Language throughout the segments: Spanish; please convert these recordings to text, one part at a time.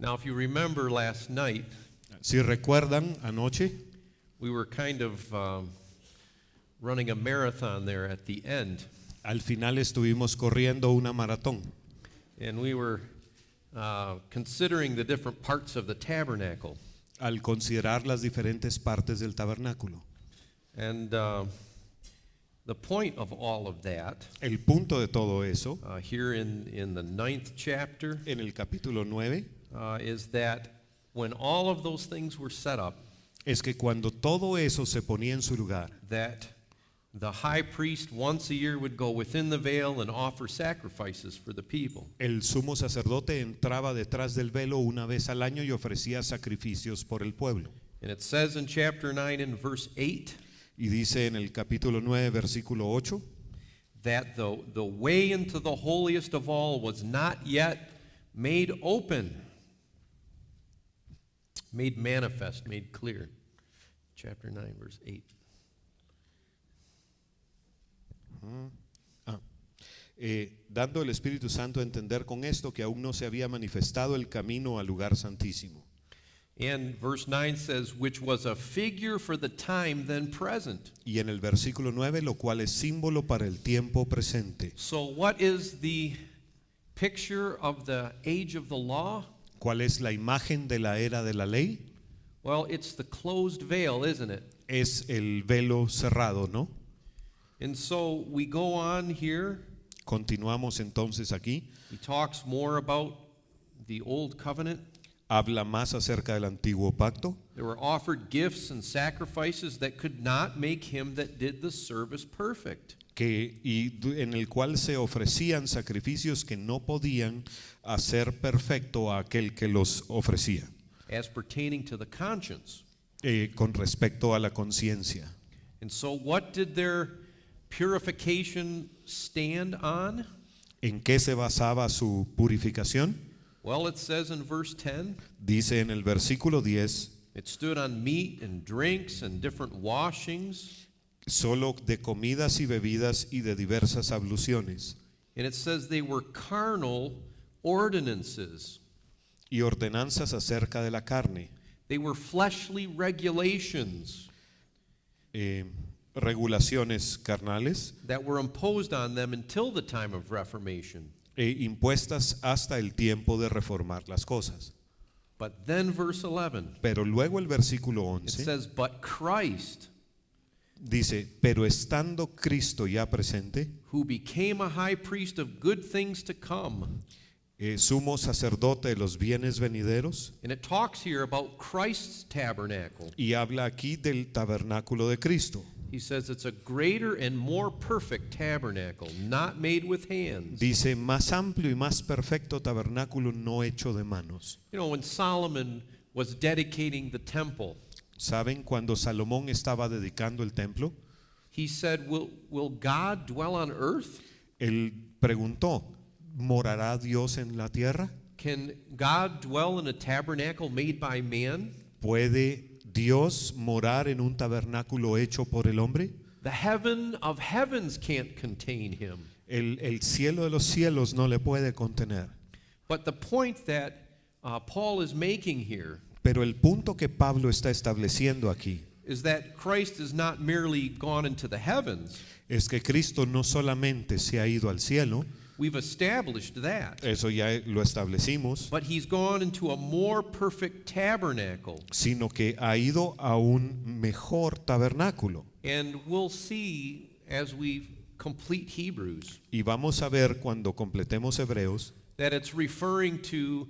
Now, if you remember last night, Si recuerdan, anoche we were kind of running a marathon there at the end, al final estuvimos corriendo una maratón and we were considering the different parts of the tabernacle. al considerar las diferentes partes del tabernáculo. And the point of all of that, El punto de todo eso, here in the 9th chapter, en el capítulo 9, is that when all of those things were set up, es que cuando todo eso se ponía en su lugar, that the high priest once a year would go within the veil and offer sacrifices for the people. el sumo sacerdote entraba detrás del velo una vez al año y ofrecía sacrificios por el pueblo. And it says in chapter 9 and verse 8 Y dice en el capítulo 9, versículo 8, that the way into the holiest of all was not yet made open, made manifest, made clear. Chapter 9, verse 8. dando el Espíritu Santo a entender con esto que aún no se había manifestado el camino al lugar santísimo. And verse 9 says, which was a figure for the time then present. Y en el versículo 9, lo cual es símbolo para el tiempo presente. So what is the picture of the age of the law? ¿Cuál es la imagen de la era de la ley? Well, it's the closed veil, isn't it? Es el velo cerrado, ¿no? And so we go on here. Continuamos entonces aquí. He talks more about the old covenant. Habla más acerca del antiguo pacto. There were offered gifts and sacrifices that could not make him that did the service perfect. En el cual se ofrecían sacrificios que no podían hacer perfecto a aquel que los ofrecía, As pertaining to the conscience. con respecto a la conciencia. And so what did their purification stand on? ¿En qué se basaba su purificación? Well, it says in verse 10, Dice en el versículo 10, it stood on meat and drinks and different washings. solo de comidas y bebidas y de diversas abluciones, And it says they were carnal ordinances. y ordenanzas acerca de la carne, They were fleshly regulations regulaciones carnales that were imposed on them until the time of Reformation. Impuestas hasta el tiempo de reformar las cosas. But then verse 11, Pero luego el versículo it 11 says, but Christ, dice, pero estando Cristo ya presente, who became a high priest of good things to come. sumo sacerdote de los bienes venideros, And it talks here about Christ's tabernacle. y habla aquí del tabernáculo de Cristo. He says it's a greater and more perfect tabernacle, not made with hands. Dice, más amplio y más perfecto tabernáculo no hecho de manos. You know, when Solomon was dedicating the temple, ¿Saben cuando Salomón estaba dedicando el templo? he said, will God dwell on earth? Él preguntó, ¿morará Dios en la tierra? Can God dwell in a tabernacle made by man? ¿Puede Dios morar en un tabernáculo hecho por el hombre? The heaven of heavens can't contain him. El cielo de los cielos no le puede contener. But the point that Paul is making here Pero el punto que Pablo está estableciendo aquí is that Christ has not merely gone into the heavens. es que Cristo no solamente se ha ido al cielo, We've established that. eso ya lo establecimos, But he's gone into a more perfect tabernacle. sino que ha ido a un mejor tabernáculo. And we'll see as we complete Hebrews Y vamos a ver cuando completemos Hebreos that it's referring to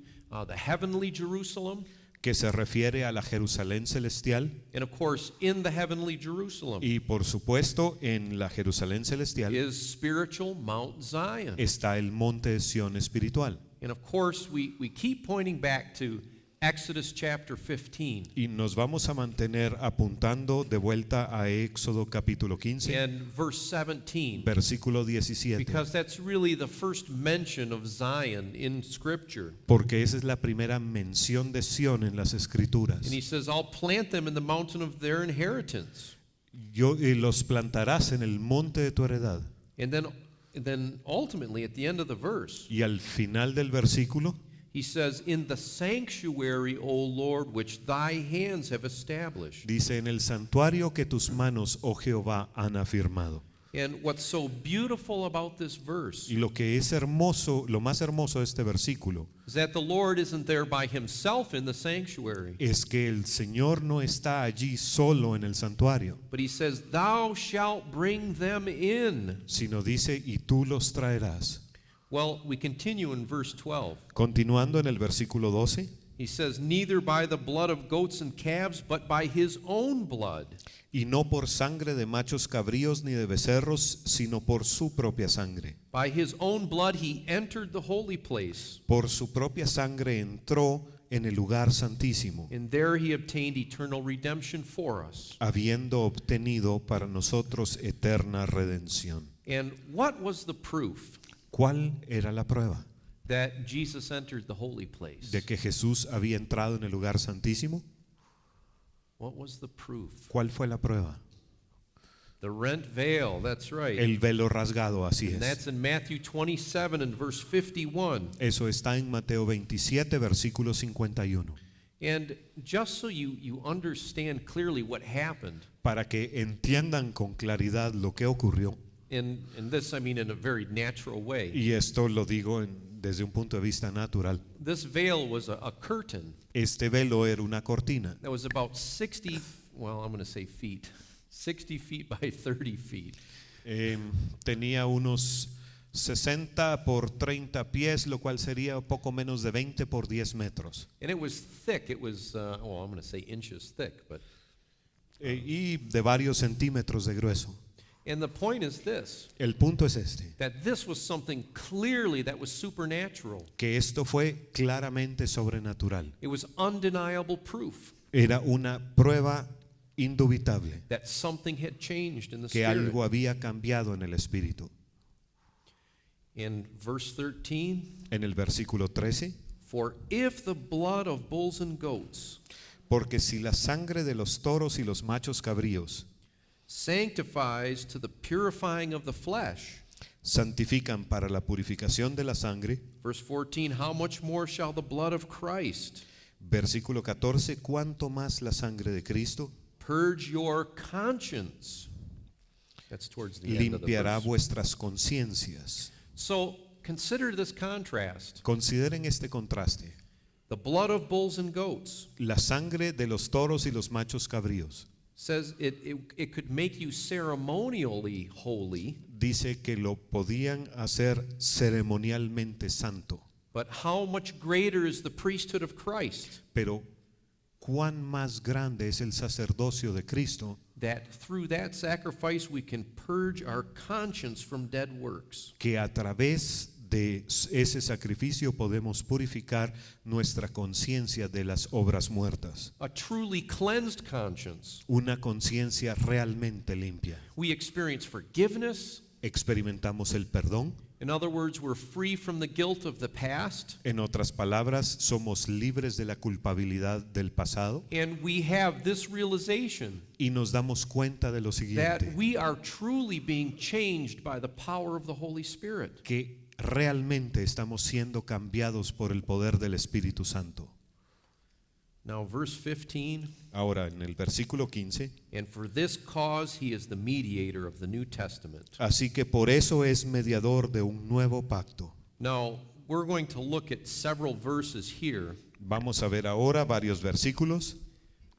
the heavenly Jerusalem. que se refiere a la Jerusalén celestial, And of course, in the heavenly Jerusalem y por supuesto en la Jerusalén celestial is spiritual Mount Zion. está el monte de Sión espiritual. And of course, we keep pointing back to Exodus chapter 15 Y nos vamos a mantener apuntando de vuelta a Éxodo capítulo 15, and verse 17, versículo 17, because that's really the first mention of Zion in Scripture. porque esa es la primera mención de Sión en las Escrituras. And he says, I'll plant them in the mountain of their inheritance. Los plantarás en el monte de tu heredad. And then ultimately at the end of the verse, Y al final del versículo He says, in the sanctuary, O Lord, which thy hands have established. Dice, en el santuario que tus manos, oh Jehová, han afirmado. And what's so beautiful about this verse Y lo que es hermoso, lo más hermoso de este versículo, is that the Lord isn't there by himself in the sanctuary, es que el Señor no está allí solo en el santuario, but he says, thou shalt bring them in. sino dice, y tú los traerás. Well, we continue in verse 12. Continuando en el versículo 12, He says, neither by the blood of goats and calves, but by his own blood. y no por sangre de machos cabríos ni de becerros, sino por su propia sangre. By his own blood he entered the holy place, Por su propia sangre entró en el lugar santísimo, and there he obtained eternal redemption for us. habiendo obtenido para nosotros eterna redención. And what was the proof ¿Cuál era la prueba that Jesus entered the holy place? de que Jesús había entrado en el lugar santísimo? What was the proof? ¿Cuál fue la prueba? The rent veil, that's right. El velo rasgado, así And es. that's in Matthew 27 and verse 51. Eso está en Mateo 27, versículo 51. And just so you understand clearly what happened, Para que entiendan con claridad lo que ocurrió, and this I mean in a very natural way. y esto lo digo desde un punto de vista natural. This veil was a curtain Este velo era una cortina that was about 60, well, I'm going to say feet, 60 feet by 30 feet. tenía unos 60 por 30 pies, lo cual sería poco menos de 20 por 10 metros. And it was thick. It was, well, I'm going to say inches thick, but, Y de varios centímetros de grueso. and the point is this, El punto es este, that this was something clearly that was supernatural. que esto fue claramente sobrenatural. It was undeniable proof Era una prueba indubitable that something had changed in the que spirit. algo había cambiado en el espíritu. In verse 13, En el versículo 13, for if the blood of bulls and goats porque si la sangre de los toros y los machos cabríos sanctifies to the purifying of the flesh. santifican para la purificación de la sangre, Verse 14, how much more shall the blood of Christ versículo 14, ¿cuánto más la sangre de Cristo purge your conscience? That's towards the end of the limpiará verse. vuestras conciencias? So consider this contrast. Consideren este contraste. The blood of bulls and goats La sangre de los toros y los machos cabríos says it could make you ceremonially holy, dice que lo podían hacer ceremonialmente santo. but how much greater is the priesthood of Christ, Pero cuán más grande es el sacerdocio de Cristo, that through that sacrifice we can purge our conscience from dead works. que a través de ese sacrificio podemos purificar nuestra conciencia de las obras muertas. A truly cleansed conscience. Una conciencia realmente limpia. We experience forgiveness. Experimentamos el perdón. In other words, we're free from the guilt of the past, En otras palabras, somos libres de la culpabilidad del pasado and we have this realization y nos damos cuenta de lo that siguiente, we are truly being changed by the power of the Holy Spirit. que realmente estamos siendo cambiados por el poder del Espíritu Santo. Now, verse 15, Ahora, en el versículo 15, and for this cause he is the mediator of the New Testament. así que por eso es mediador de un nuevo pacto. Now, we're going to look at several verses here. Vamos a ver ahora varios versículos,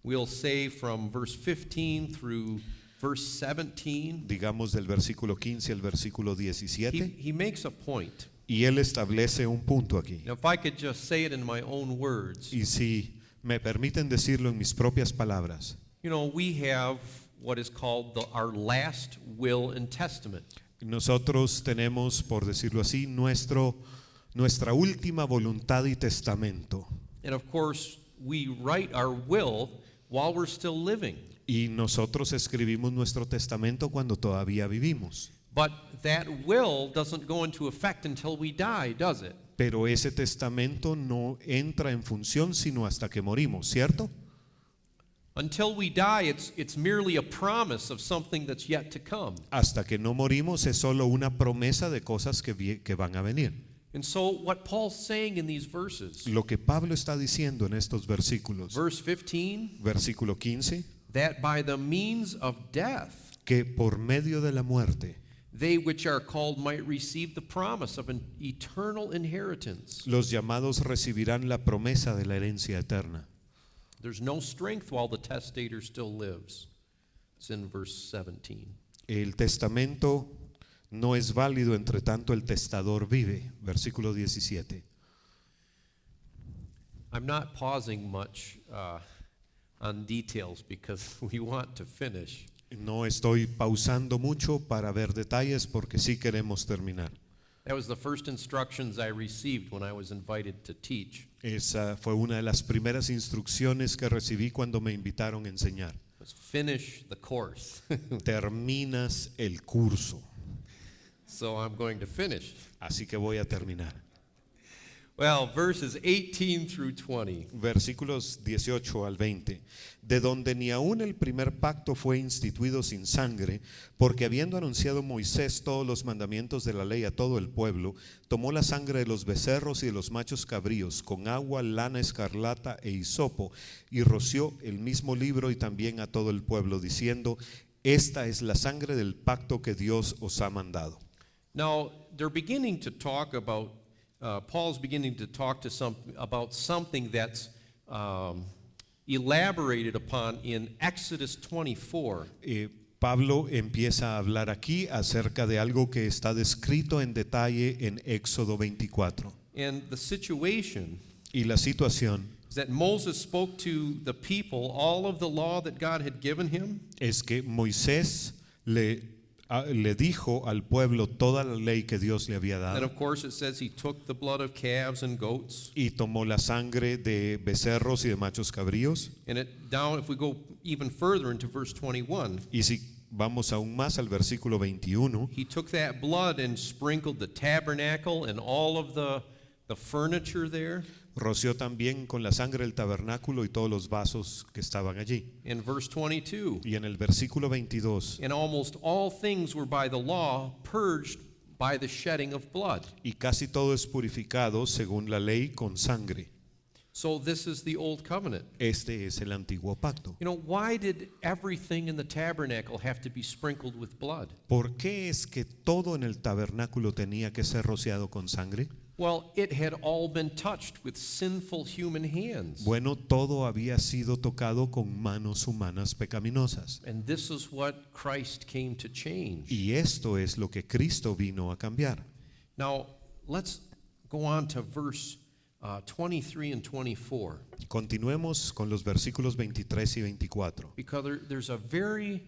We'll say from verse 15 through verse 17. digamos del versículo 15 al versículo 17, He makes a point. y él establece un punto aquí. Now, if I could just say it in my own words, Y si me permiten decirlo en mis propias palabras, you know, we have what is called our last will and testament. nosotros tenemos, por decirlo así, nuestra última voluntad y testamento. And of course, we write our will while we're still living. Y nosotros escribimos nuestro testamento cuando todavía vivimos. But that will doesn't go into effect until we die, does it? Pero ese testamento no entra en función sino hasta que morimos, ¿cierto? Until we die, it's merely a promise of something that's yet to come. Hasta que no morimos es solo una promesa de cosas que van a venir. And so what Paul's saying in these verses, Lo que Pablo está diciendo en estos versículos, verse 15, versículo 15, that by the means of death, que por medio de la muerte they which are called might receive the promise of an eternal inheritance. los llamados recibirán la promesa de la herencia eterna. There's no strength while the testator still lives. It's in verse 17. El testamento no es válido entre tanto el testador vive. Versículo 17. I'm not pausing much on details because we want to finish. No estoy pausando mucho para ver detalles porque sí queremos terminar. That was the first instructions I received when I was invited to teach. Esa fue una de las primeras instrucciones que recibí cuando me invitaron a enseñar. Was finish the course. Terminas el curso. So I'm going to finish. Así que voy a terminar. Well, verses 18 through 20. Versículos 18 al 20. De donde ni aun el primer pacto fue instituido sin sangre, porque habiendo anunciado Moisés todos los mandamientos de la ley a todo el pueblo, tomó la sangre de los becerros y de los machos cabríos, con agua, lana escarlata e hisopo, y roció el mismo libro y también a todo el pueblo, diciendo: esta es la sangre del pacto que Dios os ha mandado. Now, they're beginning to talk about Paul's beginning to talk to about something that's elaborated upon in Exodus 24. Pablo empieza a hablar aquí acerca de algo que está descrito en detalle en Éxodo 24. And the situation Y la situación is that Moses spoke to the people all of the law that God had given him. es que Moisés le dijo al pueblo toda la ley que Dios le había And dado, of course it says he took the blood of calves and goats. y tomó la sangre de becerros y de machos cabríos. And it down, if we go even further into verse 21, Y si vamos aún más al versículo 21, he took that blood and sprinkled the tabernacle and all of the furniture there. roció también con la sangre el tabernáculo y todos los vasos que estaban allí. In verse 22, Y en el versículo 22, and almost all things were by the law purged by the shedding of blood. y casi todo es purificado según la ley con sangre. So this is the old covenant. Este es el antiguo pacto. You know, why did everything in the tabernacle have to be sprinkled with blood? ¿Por qué es que todo en el tabernáculo tenía que ser rociado con sangre? Well, it had all been touched with sinful human hands. Bueno, todo había sido tocado con manos humanas pecaminosas. And this is what Christ came to change. Y esto es lo que Cristo vino a cambiar. Now, let's go on to verse 23 and 24. Continuemos con los versículos 23 y 24. Because there's a very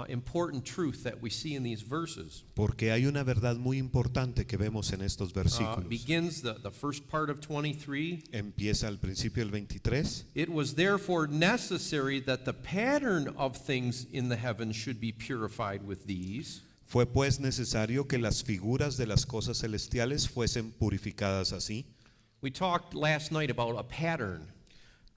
important truth that we see in these verses. Porque hay una verdad muy importante que vemos en estos versículos. Begins the first part of 23. Empieza al principio del 23. It was therefore necessary that the pattern of things in the heavens should be purified with these. Fue pues necesario que las figuras de las cosas celestiales fuesen purificadas así. We talked last night about a pattern.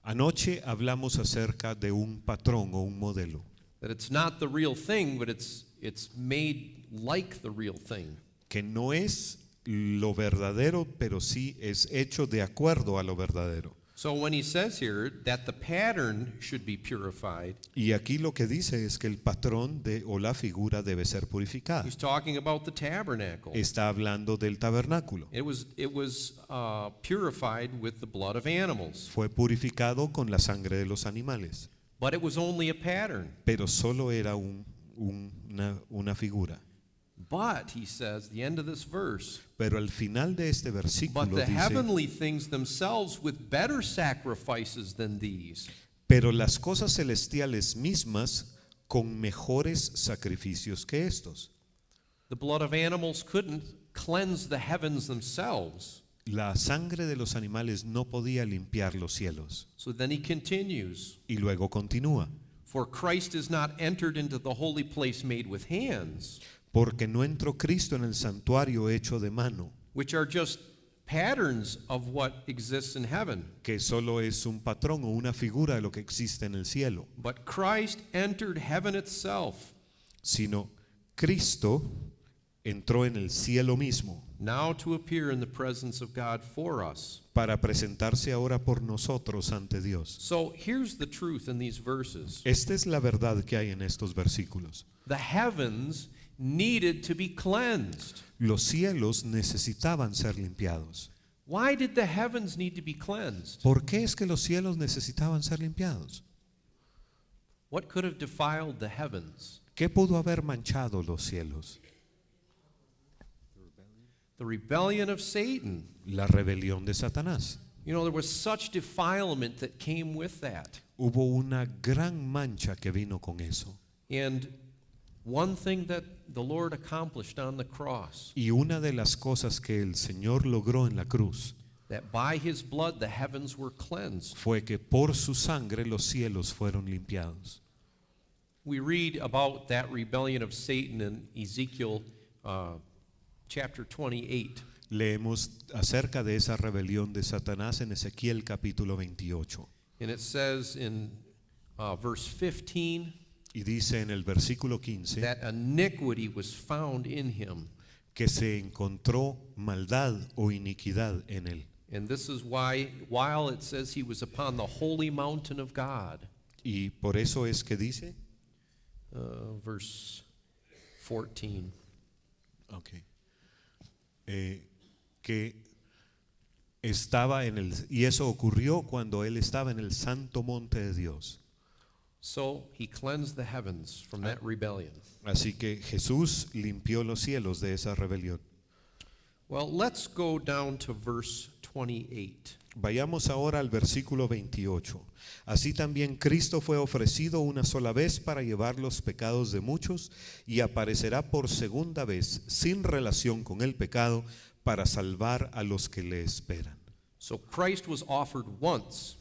Anoche hablamos acerca de un patrón o un modelo. That it's not the real thing, but it's made like the real thing. Que no es lo verdadero, pero sí es hecho de acuerdo a lo verdadero. So when he says here that the pattern should be purified, Y aquí lo que dice es que el patrón o la figura debe ser purificada. he's talking about the tabernacle. Está hablando del tabernáculo. It was purified with the blood of animals, Fue purificado con la sangre de los animales, but it was only a pattern. pero solo era una figura. But he says, the end of this verse, Pero al final de este but versículo the dice: heavenly things themselves with better sacrifices than these. pero las cosas celestiales mismas con mejores sacrificios que estos. The blood of animals couldn't cleanse the heavens themselves. La sangre de los animales no podía limpiar los cielos. So then he continues, Y luego continúa: for Christ is not entered into the holy place made with hands, porque no entró Cristo en el santuario hecho de mano, which are just patterns of what exists in heaven. que solo es un patrón o una figura de lo que existe en el cielo, But Christ entered heaven itself, sino Cristo entró en el cielo mismo, now to appear in the presence of God for us. para presentarse ahora por nosotros ante Dios. So here's the truth in these verses. Esta es la verdad que hay en estos versículos. The heavens needed to be cleansed. Los cielos necesitaban ser limpiados. Why did the heavens need to be cleansed? ¿Por qué es que los cielos necesitaban ser limpiados? What could have defiled the heavens? ¿Qué pudo haber manchado los cielos? The rebellion of Satan. La rebelión de Satanás. You know, there was such defilement that came with that. Hubo una gran mancha que vino con eso. And one thing that the Lord accomplished on the cross, Y una de las cosas que el Señor logró en la cruz that by his blood the heavens were cleansed. fue que por su sangre los cielos fueron limpiados. We read about that rebellion of Satan in Ezekiel chapter 28. Leemos acerca de esa rebelión de Satanás en Ezequiel capítulo 28. And it says in verse 15 Y dice en el versículo 15 that iniquity was found in him. que se encontró maldad o iniquidad en él. And this is why, while it says he was upon the holy mountain of God, Y por eso es que dice, verse 14, okay, que estaba en el, y eso ocurrió cuando él estaba en el santo monte de Dios. so he cleansed the heavens from that rebellion. Así que Jesús limpió los cielos de esa rebelión. Well, let's go down to verse 28. Vayamos ahora al versículo 28. Así también Cristo fue ofrecido una sola vez para llevar los pecados de muchos y aparecerá por segunda vez sin relación con el pecado para salvar a los que le esperan. So Christ was offered once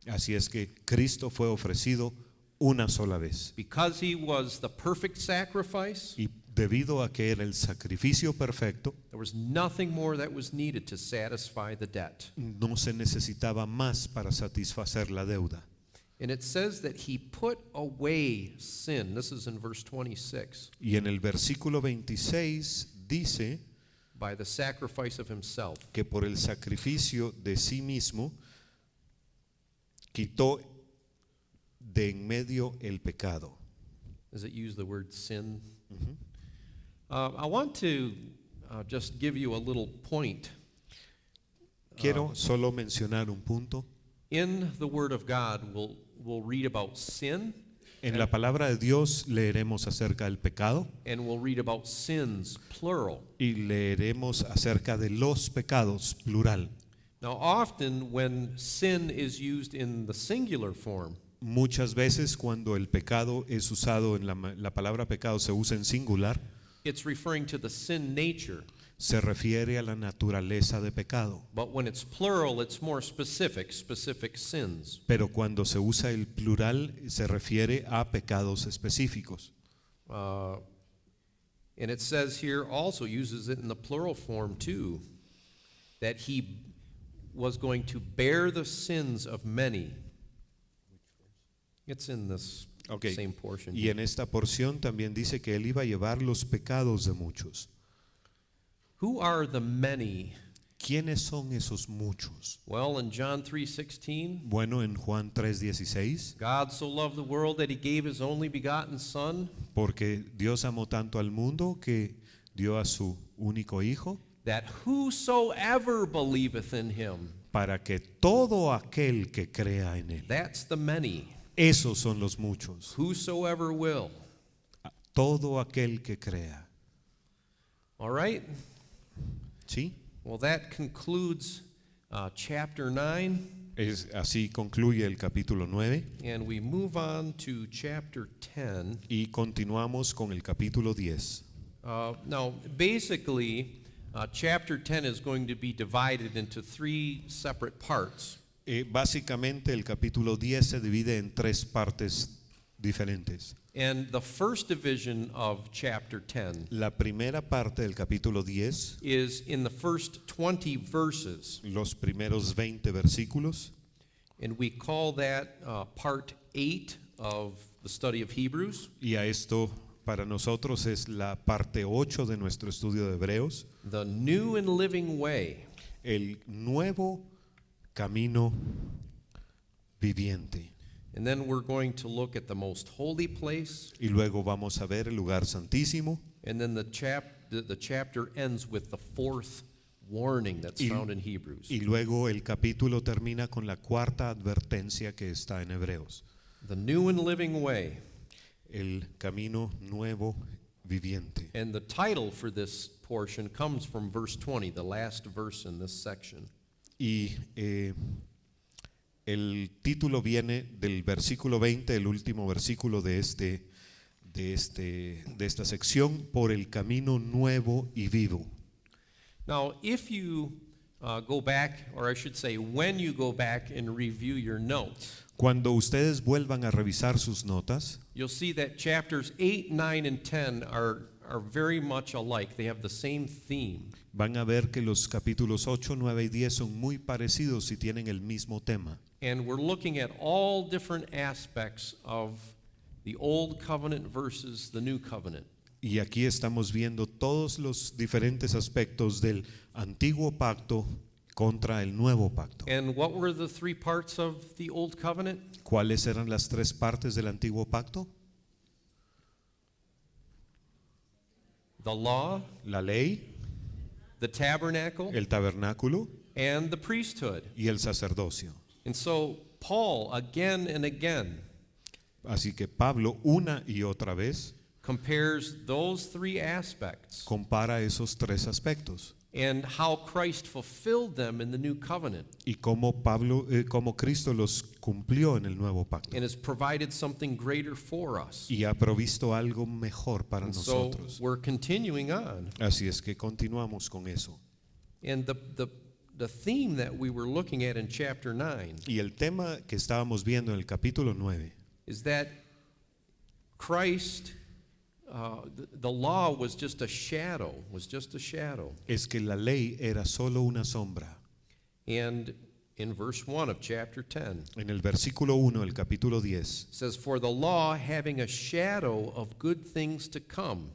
Así es que Cristo fue ofrecido una sola vez. because he was the perfect sacrifice. Y debido a que era el sacrificio perfecto, There was nothing more that was needed to satisfy the debt. no se necesitaba más para satisfacer la deuda. And it says that he put away sin. This is in verse 26. Y en el versículo 26 dice By the sacrifice of himself. que por el sacrificio de sí mismo quitó de en medio el pecado. Does it use the word sin? I want to just give you a little point. Quiero solo mencionar un punto. In the Word of God, we'll read about sin, En la palabra de Dios leeremos acerca del pecado and we'll read about sins, plural. y leeremos acerca de los pecados, plural. Now, often when sin is used in the singular form, Muchas veces cuando el pecado es usado en la palabra pecado se usa en singular, it's referring to the sin nature. se refiere a la naturaleza de pecado. But when it's plural, it's more specific sins. Pero cuando se usa el plural se refiere a pecados específicos. And it says here, also uses it in the plural form too, that he was going to bear the sins of many. It's in this Okay. same portion. Y en esta porción también dice que él iba a llevar los pecados de muchos. Who are the many? ¿Quiénes son esos muchos? Well, in John 3:16, Bueno, en Juan 3:16, God so loved the world that he gave his only begotten Son, porque Dios amó tanto al mundo que dio a su único hijo, that whosoever believeth in him, para que todo aquel que crea en él, that's the many, esos son los muchos, whosoever will. todo aquel que crea. All right? ¿Sí? Well, that concludes chapter 9, Así concluye el capítulo 9 and we move on to chapter 10. y continuamos con el capítulo 10. Now, basically, chapter 10 is going to be divided into three separate parts. Básicamente el capítulo 10 se divide en tres partes diferentes. And the first division of chapter 10 La primera parte del capítulo 10, is in the first 20 verses, los primeros 20 versículos, and we call that part 8 of the study of Hebrews. y a esto para nosotros es la parte 8 de nuestro estudio de Hebreos, the new and living way. el nuevo camino viviente. And then we're going to look at the most holy place, Y luego vamos a ver el lugar santísimo. and then the chapter ends with the fourth warning that's Y- found in Hebrews. Y luego el capítulo termina con la cuarta advertencia que está en Hebreos. The new and living way. El camino nuevo viviente. And the title for this portion comes from verse 20, the last verse in this section. Y el título viene del versículo 20, el último versículo de esta sección, por el camino nuevo y vivo. Now, if you go back, or I should say, when you go back and review your notes, Cuando ustedes vuelvan a revisar sus notas, you'll see that chapters 8, 9, and 10 are very much alike. They have the same theme. van a ver que los capítulos 8, 9 y 10 son muy parecidos y tienen el mismo tema. And we're looking at all different aspects of the Old Covenant versus the New Covenant. Y aquí estamos viendo todos los diferentes aspectos del antiguo pacto contra el nuevo pacto. And what were the three parts of the Old Covenant? ¿Cuáles eran las tres partes del antiguo pacto? The law, La ley, the tabernacle, el tabernáculo and the priesthood. y el sacerdocio. And so Paul, again and again, Así que Pablo una y otra vez compares those three aspects compara esos tres aspectos and how Christ fulfilled them in the new covenant y cómo cómo Cristo los cumplió en el nuevo pacto and has provided something greater for us. y ha provisto algo mejor para And so nosotros. we're continuing on. Así es que continuamos con eso. And the theme that we were looking at in chapter 9 Y el tema que estábamos viendo en el capítulo 9 is that Christ, the law was just a shadow, es que la ley era solo una sombra. And in verse 1 of chapter 10, En el versículo 1 del capítulo 10 it says, "For the law, having a shadow of good things to come."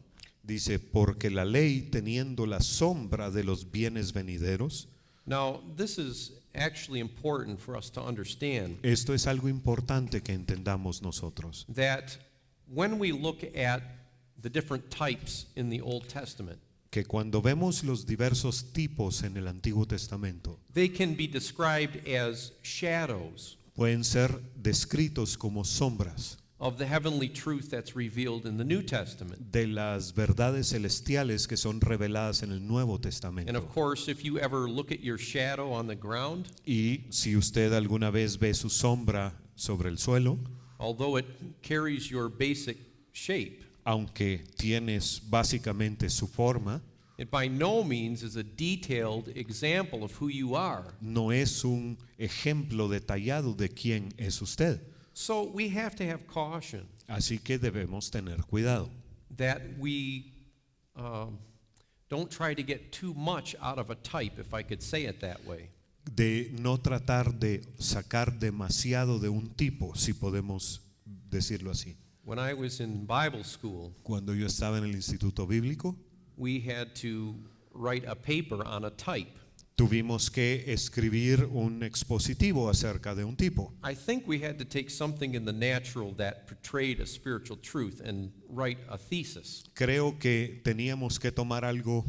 dice, porque la ley teniendo la sombra de los bienes venideros. Now, this is actually important for us to understand Esto es algo importante que entendamos nosotros. that when we look at the different types in the Old Testament, Que cuando vemos los diversos tipos en el Antiguo Testamento, they can be described as shadows pueden ser descritos como sombras of the heavenly truth that's revealed in the New Testament. de las verdades celestiales que son reveladas en el Nuevo And of Testamento. course, if you ever look at your shadow on the ground, Y si usted alguna vez ve su sombra sobre el suelo, although it carries your basic shape, aunque tienes básicamente su forma, it by no means is a detailed example of who you are. no es un ejemplo detallado de quién es usted. So we have to have caution Así que debemos tener cuidado that we don't try to get too much out of a type, if I could say it that way. de no tratar de sacar demasiado de un tipo, si podemos decirlo así. When I was in Bible school, Cuando yo estaba en el instituto bíblico, we had to write a paper on a type. tuvimos que escribir un expositivo acerca de un tipo. I think we had to take something in the natural that portrayed a spiritual truth and write a thesis. Creo que teníamos que tomar algo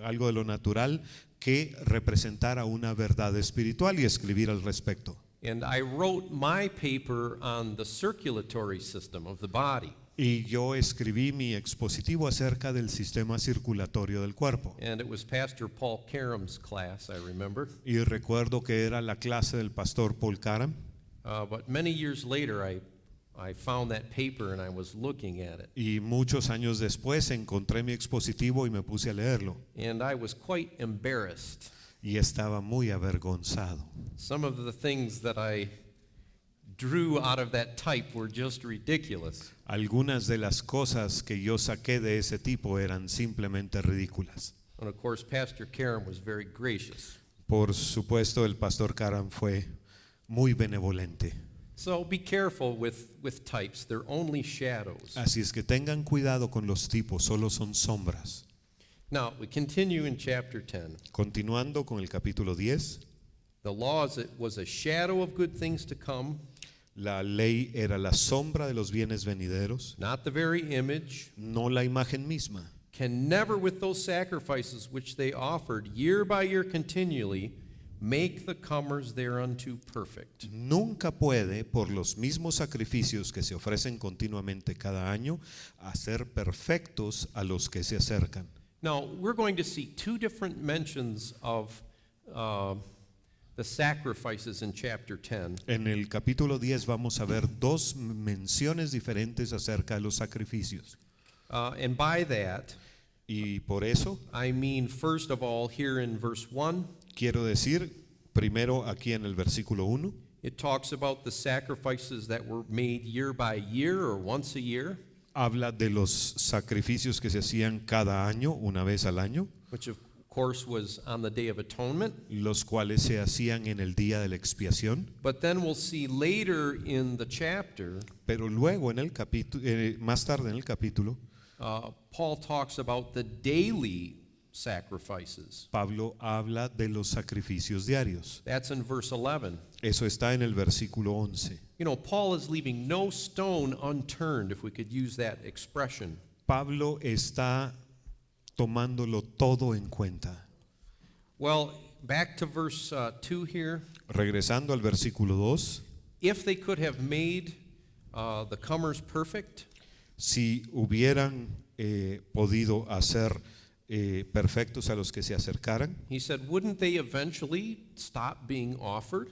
algo de lo natural que representara una verdad espiritual y escribir al respecto. And I wrote my paper on the circulatory system of the body. Y yo escribí mi expositivo acerca del sistema circulatorio del cuerpo. And it was Pastor Paul Karam's class, I remember. Y recuerdo que era la clase del pastor Paul Karam. But many years later, I found that paper and I was looking at it. Y muchos años después encontré mi expositivo y me puse a leerlo. And I was quite embarrassed. Y estaba muy avergonzado. Some of the things that I drew out of that type were just ridiculous. Algunas de las cosas que yo saqué de ese tipo eran simplemente ridículas. And of course, Pastor Karam was very gracious. Por supuesto, el pastor Karam fue muy benevolente. So be careful with types. They're only shadows. Así es que tengan cuidado con los tipos, solo son sombras. Now, we continue in chapter 10. Continuando con el capítulo 10, The law was a shadow of good things to come, la ley era la sombra de los bienes venideros, not the very image. no la imagen misma. Can never, with those sacrifices which they offered year by year continually, make the comers thereunto perfect. Nunca puede, por los mismos sacrificios que se ofrecen continuamente cada año, hacer perfectos a los que se acercan. Now, we're going to see two different mentions of the sacrifices in chapter 10. En el capítulo 10 vamos a ver dos menciones diferentes acerca de los sacrificios. And by that, Y por eso I mean, first of all, here in verse 1, quiero decir, primero aquí en el versículo 1, it talks about the sacrifices that were made year by year or once a year, habla de los sacrificios que se hacían cada año, una vez al año, which of course was on the Day of Atonement. los cuales se hacían en el día de la expiación. But then we'll see later in the chapter, Pero luego en el capítulo, más tarde en el capítulo, Paul talks about the daily sacrifices. Pablo habla de los sacrificios diarios. That's in verse 11. Eso está en el versículo 11. You know, Paul is leaving no stone unturned, if we could use that expression. Pablo está tomándolo todo en cuenta. Well, back to verse 2 here. Regresando al versículo 2, If they could have made the comers perfect, si hubieran podido hacer perfectos a los que se acercaran, he said, wouldn't they eventually stop being offered?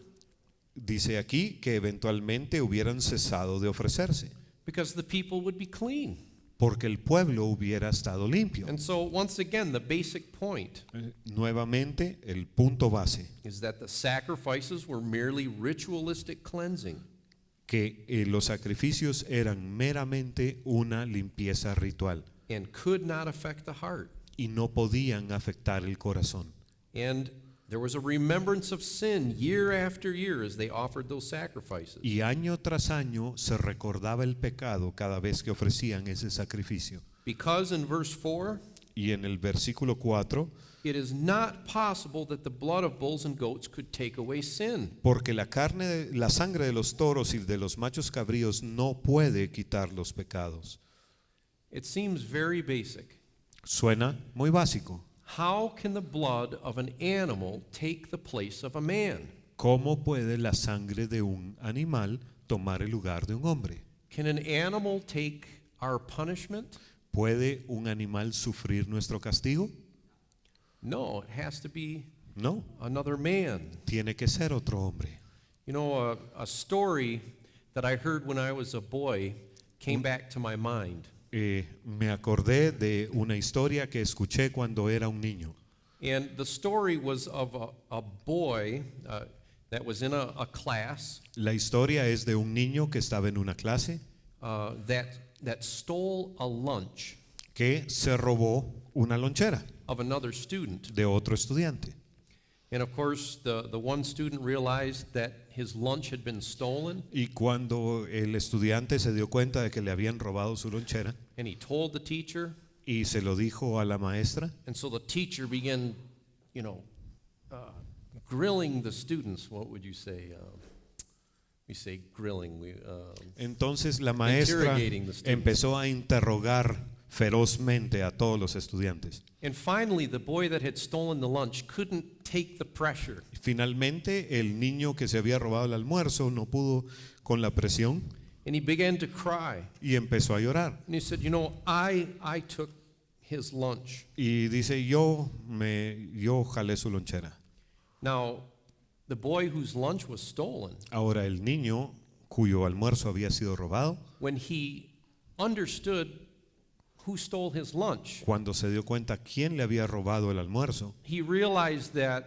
dice aquí que eventualmente hubieran cesado de ofrecerse, Because the people would be clean. porque el pueblo hubiera estado limpio. And so, once again, the basic point Nuevamente, el punto base, is that the sacrifices were merely ritualistic cleansing. que los sacrificios eran meramente una limpieza ritual And could not affect the heart. y no podían afectar el corazón. And there was a remembrance of sin year after year as they offered those sacrifices. Y año tras año se recordaba el pecado cada vez que ofrecían ese sacrificio. Because in verse 4, Y en el versículo 4, it is not possible that the blood of bulls and goats could take away sin. porque la sangre de los toros y de los machos cabríos no puede quitar los pecados. It seems very basic. Suena muy básico. How can the blood of an animal take the place of a man? ¿Cómo puede la sangre de un animal tomar el lugar de un hombre? Can an animal take our punishment? ¿Puede un animal sufrir nuestro castigo? No, it has to be No, another man. tiene que ser otro hombre. You know, a story that I heard when I was a boy came back to my mind. Me acordé de una historia que escuché cuando era un niño. And the story was of a boy that was in a class La historia es de un niño que estaba en una clase that stole a lunch que se robó una lonchera of another student. de otro estudiante. And of course, the one student realized that his lunch had been stolen, Y cuando el estudiante se dio cuenta de que le habían robado su lonchera and he told the teacher. y se lo dijo a la maestra, And so the teacher began, grilling the students. What would you say? We say grilling. entonces la maestra Interrogating the students. empezó a interrogar ferozmente a todos los estudiantes. And finally, the boy that had stolen the lunch couldn't take the pressure. Finalmente, el niño que se había robado el almuerzo no pudo con la presión And he began to cry. y empezó a llorar. And he said, I took his lunch. Y dice, yo jalé su lonchera. Now, the boy whose lunch was stolen, Ahora el niño cuyo almuerzo había sido robado, when he understood who stole his lunch, cuando se dio cuenta quién le había robado el almuerzo, he realized that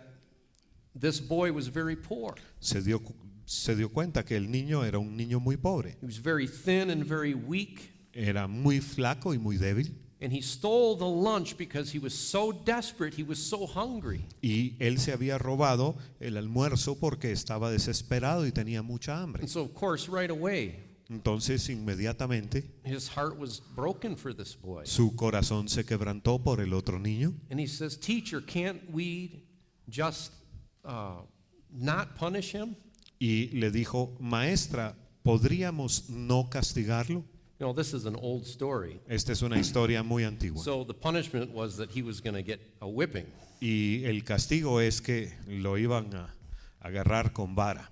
this boy was very poor. se dio cuenta que el niño era un niño muy pobre. He was very thin and very weak. Era muy flaco y muy débil. And he stole the lunch because he was so desperate, he was so hungry. Y él se había robado el almuerzo porque estaba desesperado y tenía mucha hambre. And so, of course, right away, Entonces, inmediatamente, his heart was broken for this boy. su corazón se quebrantó por el otro niño. And he says, "Teacher, can't we just not punish him?" Y le dijo, maestra, ¿podríamos no castigarlo? You know, this is an old story. Esta es una historia muy antigua. So the punishment was that he was going to get a whipping. Y el castigo es que lo iban a agarrar con vara.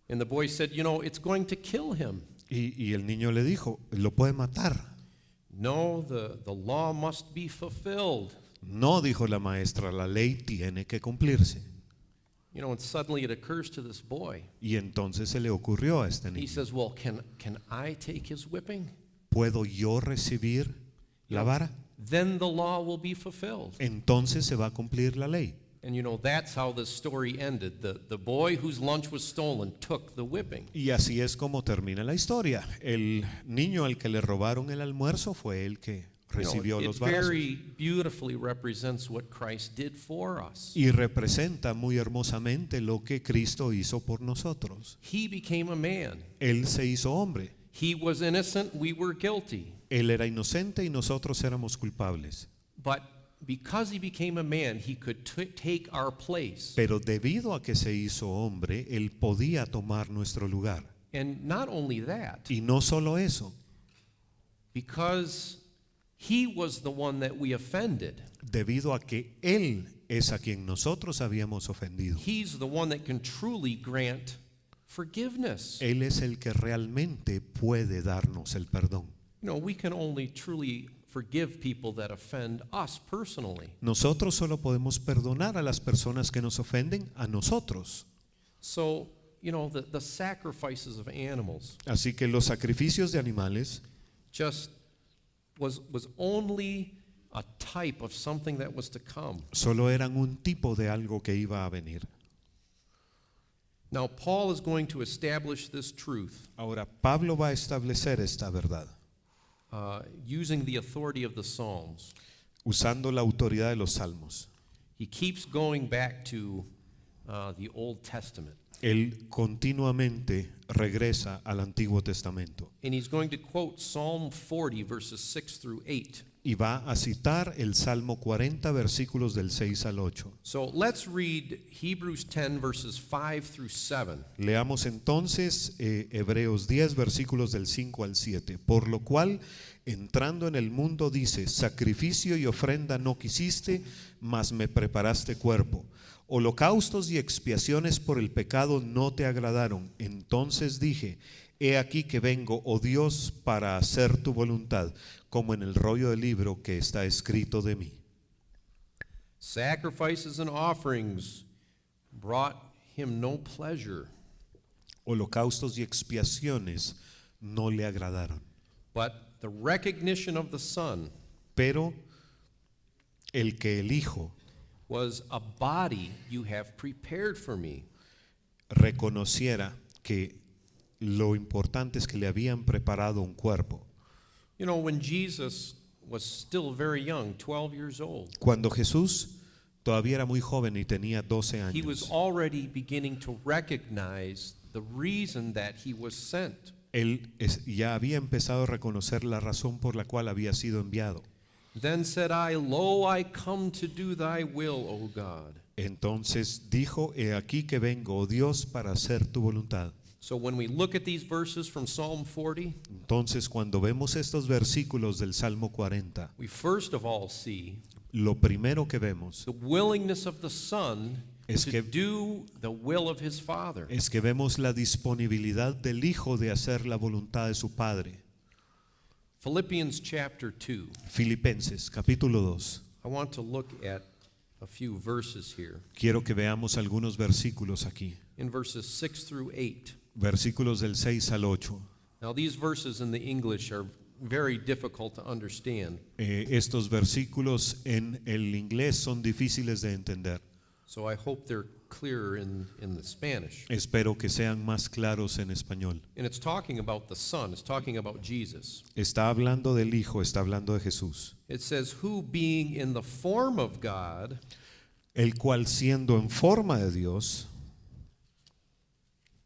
And the boy said, "You know, it's going to kill him." Y el niño le dijo, lo puede matar. No, the law must be fulfilled. No, dijo la maestra, la ley tiene que cumplirse. You know, and suddenly it occurs to this boy. Y entonces se le ocurrió a este He niño, says, "Well, can I take his whipping? ¿puedo yo recibir la vara? Then the law will be fulfilled." Entonces se va a cumplir la ley. And you know, that's how the story ended. The boy whose lunch was stolen took the whipping. Y así es como termina la historia. El niño al que le robaron el almuerzo fue el que recibió It los varazos. very beautifully represents what Christ did for us. Y representa muy hermosamente lo que Cristo hizo por nosotros. He became a man. Él se hizo hombre. He was innocent, we were guilty. Él era inocente y nosotros éramos culpables. But because he became a man, he could take our place. Pero debido a que se hizo hombre, Él podía tomar nuestro lugar. And not only that, Y no solo eso, because he was the one that we offended. debido a que Él es a quien nosotros habíamos ofendido. He's the one that can truly grant forgiveness. Él es el que realmente puede darnos el perdón. You know, we can only truly forgive people that offend us personally. Nosotros solo podemos perdonar a las personas que nos ofenden a nosotros. So, you know, the sacrifices of animals Así que los sacrificios de animales just was only a type of something that was to come. solo eran un tipo de algo que iba a venir. Now, Paul is going to establish this truth Ahora, Pablo va a establecer esta verdad using the authority of the Psalms. usando la autoridad de los salmos. He keeps going back to the Old Testament. Él continuamente regresa al Antiguo Testamento And he's going to quote Psalm 40, verses 6 through 8. y va a citar el Salmo 40, versículos del 6 al 8. So let's read Hebrews 10, verses 5 through 7. Leamos entonces Hebreos 10, versículos del 5 al 7. Por lo cual, entrando en el mundo, dice, sacrificio y ofrenda no quisiste, mas me preparaste cuerpo. Holocaustos y expiaciones por el pecado no te agradaron. Entonces dije, he aquí que vengo, oh Dios, para hacer tu voluntad, como en el rollo del libro que está escrito de mí. Sacrifices and offerings brought him no pleasure, Holocaustos y expiaciones no le agradaron. but the recognition of the Son Pero el que el Hijo was a body you have prepared for me. reconociera que lo importante es que le habían preparado un cuerpo. You know, when Jesus was still very young, 12 years old, Cuando Jesús todavía era muy joven y tenía 12 he was años, already beginning to recognize the reason that he was sent. él ya había empezado a reconocer la razón por la cual había sido enviado. Then said I, Lo, I come to do thy will, O God. Entonces dijo, he aquí que vengo, oh Dios, para hacer tu voluntad. So when we look at these verses from Psalm 40, Entonces cuando vemos estos versículos del Salmo 40, we first of all see lo primero que vemos the willingness of the Son Es to que- do the will of his Father. es que vemos la disponibilidad del Hijo de hacer la voluntad de su Padre. Philippians chapter 2. Filipenses capítulo 2. I want to look at a few verses here. Quiero que veamos algunos versículos aquí. In verses 6 through 8. Versículos del 6 al 8. Now these verses in the English are very difficult to understand. Estos versículos en el inglés son difíciles de entender. So I hope they're clearer in the Spanish. Espero que sean más claros en español. And it's talking about the Son. It's talking about Jesus. Está hablando del Hijo, está hablando de Jesús, It says, who being in the form of God, el cual siendo en forma de Dios,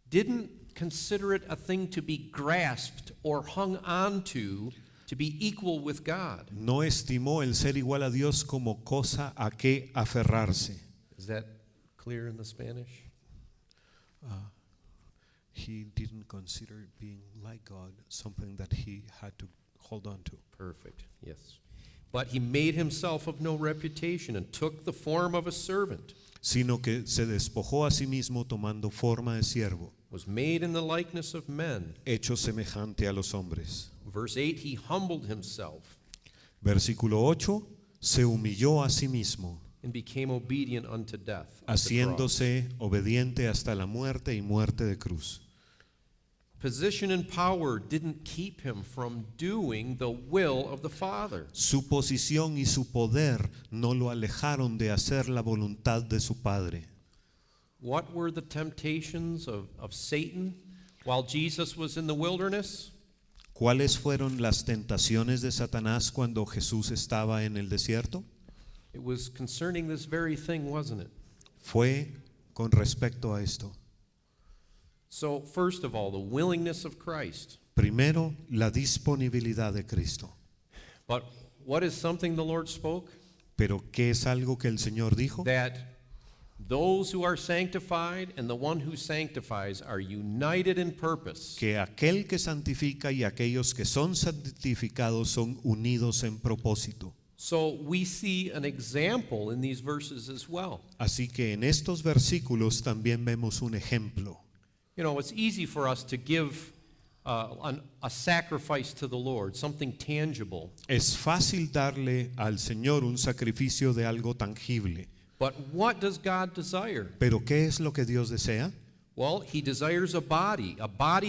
didn't consider it a thing to be grasped or hung on to be equal with God. no estimó el ser igual a Dios como cosa a que aferrarse. Is that clear in the Spanish? He didn't consider being like God something that he had to hold on to. Perfect, yes. But he made himself of no reputation and took the form of a servant, Sino que se despojó a sí mismo tomando forma de siervo, was made in the likeness of men. hecho semejante a los hombres. Verse 8, he humbled himself Versículo 8, se humilló a sí mismo, and became obedient unto death. Unto the cross. haciéndose obediente hasta la muerte y muerte de cruz. Position and power didn't keep him from doing the will of the Father. Su posición y su poder no lo alejaron de hacer la voluntad de su Padre. What were the temptations of Satan while Jesus was in the wilderness? ¿Cuáles fueron las tentaciones de Satanás cuando Jesús estaba en el desierto? It was concerning this very thing, wasn't it? Fue con respecto a esto. So, first of all, the willingness of Christ. Primero, la disponibilidad de Cristo. But what is something the Lord spoke? Pero ¿qué es algo que el Señor dijo? That those who are sanctified and the one who sanctifies are united in purpose. Que aquel que santifica y aquellos que son santificados son unidos en propósito. So we see an example in these verses as well. Así que en estos versículos también vemos un ejemplo. You know, it's easy for us to give a sacrifice to the Lord, something tangible. Es fácil darle al Señor un sacrificio de algo tangible. But what does God desire? Pero ¿qué es lo que Dios desea? Well, he desires a body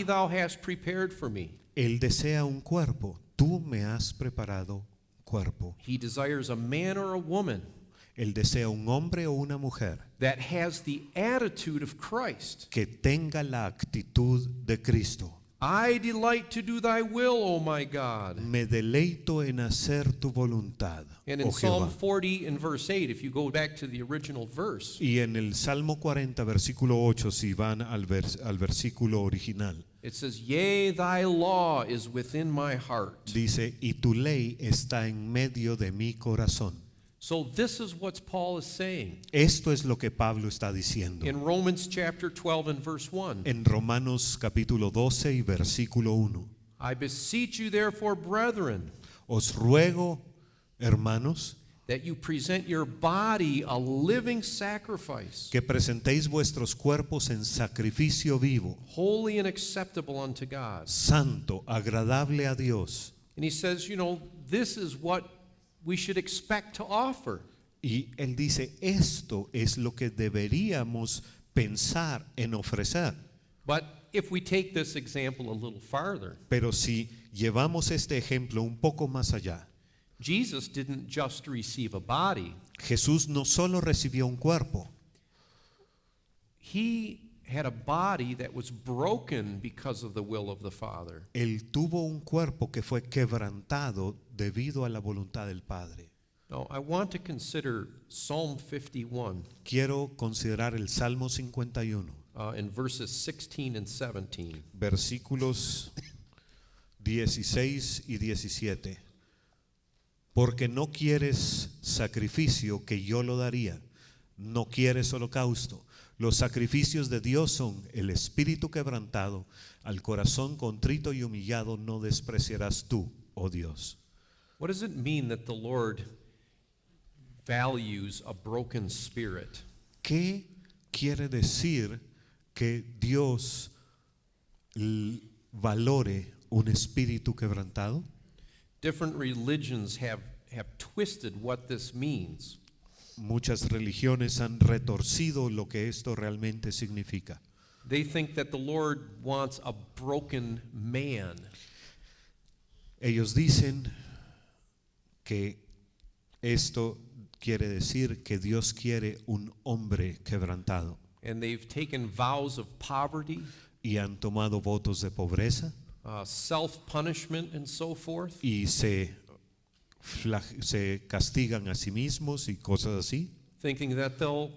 thou hast prepared for me. Él desea un cuerpo. Tú me has preparado un cuerpo. He desires a man or a woman Él desea un hombre o una mujer that has the attitude of Christ. que tenga la actitud de Cristo. I delight to do thy will, O my God. Me deleito en hacer tu voluntad, And in oh Psalm Jehová. 40 and verse 8, if you go back to the original verse, Y en el Salmo 40, versículo 8, si van al versículo original, it says, Yea, thy law is within my heart. dice, y tu ley está en medio de mi corazón. So this is what Paul is saying Esto es lo que Pablo está diciendo. in Romans chapter 12 and verse 1. En Romanos capítulo 12 y versículo 1. I beseech you therefore, brethren, Os ruego, hermanos, that you present your body a living sacrifice, que presentéis vuestros cuerpos en sacrificio vivo, holy and acceptable unto God. santo, agradable a Dios. And he says, you know, this is what we should expect to offer. Y él dice, esto es lo que deberíamos pensar en ofrecer. But if we take this example a little farther, Pero si llevamos este ejemplo un poco más allá, Jesus didn't just receive a body. Jesús no solo recibió un cuerpo, He had a body that was broken because of the will of the Father. él tuvo un cuerpo que fue quebrantado debido a la voluntad del Padre. Now, I want to consider Psalm 51 Quiero considerar el Salmo 51, in verses 16 and 17. versículos 16 y 17. Porque no quieres sacrificio que yo lo daría, no quieres holocausto. Los sacrificios de Dios son el espíritu quebrantado, al corazón contrito y humillado no despreciarás tú, oh Dios. What does it mean that the Lord values a broken spirit? ¿Qué quiere decir que Dios valore un espíritu quebrantado? Different religions have twisted what this means. Muchas religiones han retorcido lo que esto realmente significa. They think that the Lord wants a broken man. Ellos dicen que esto quiere decir que Dios quiere un hombre quebrantado. and they've taken vows of poverty, y han tomado votos de pobreza self-punishment, and so forth, y se castigan a sí mismos y cosas así, thinking that they'll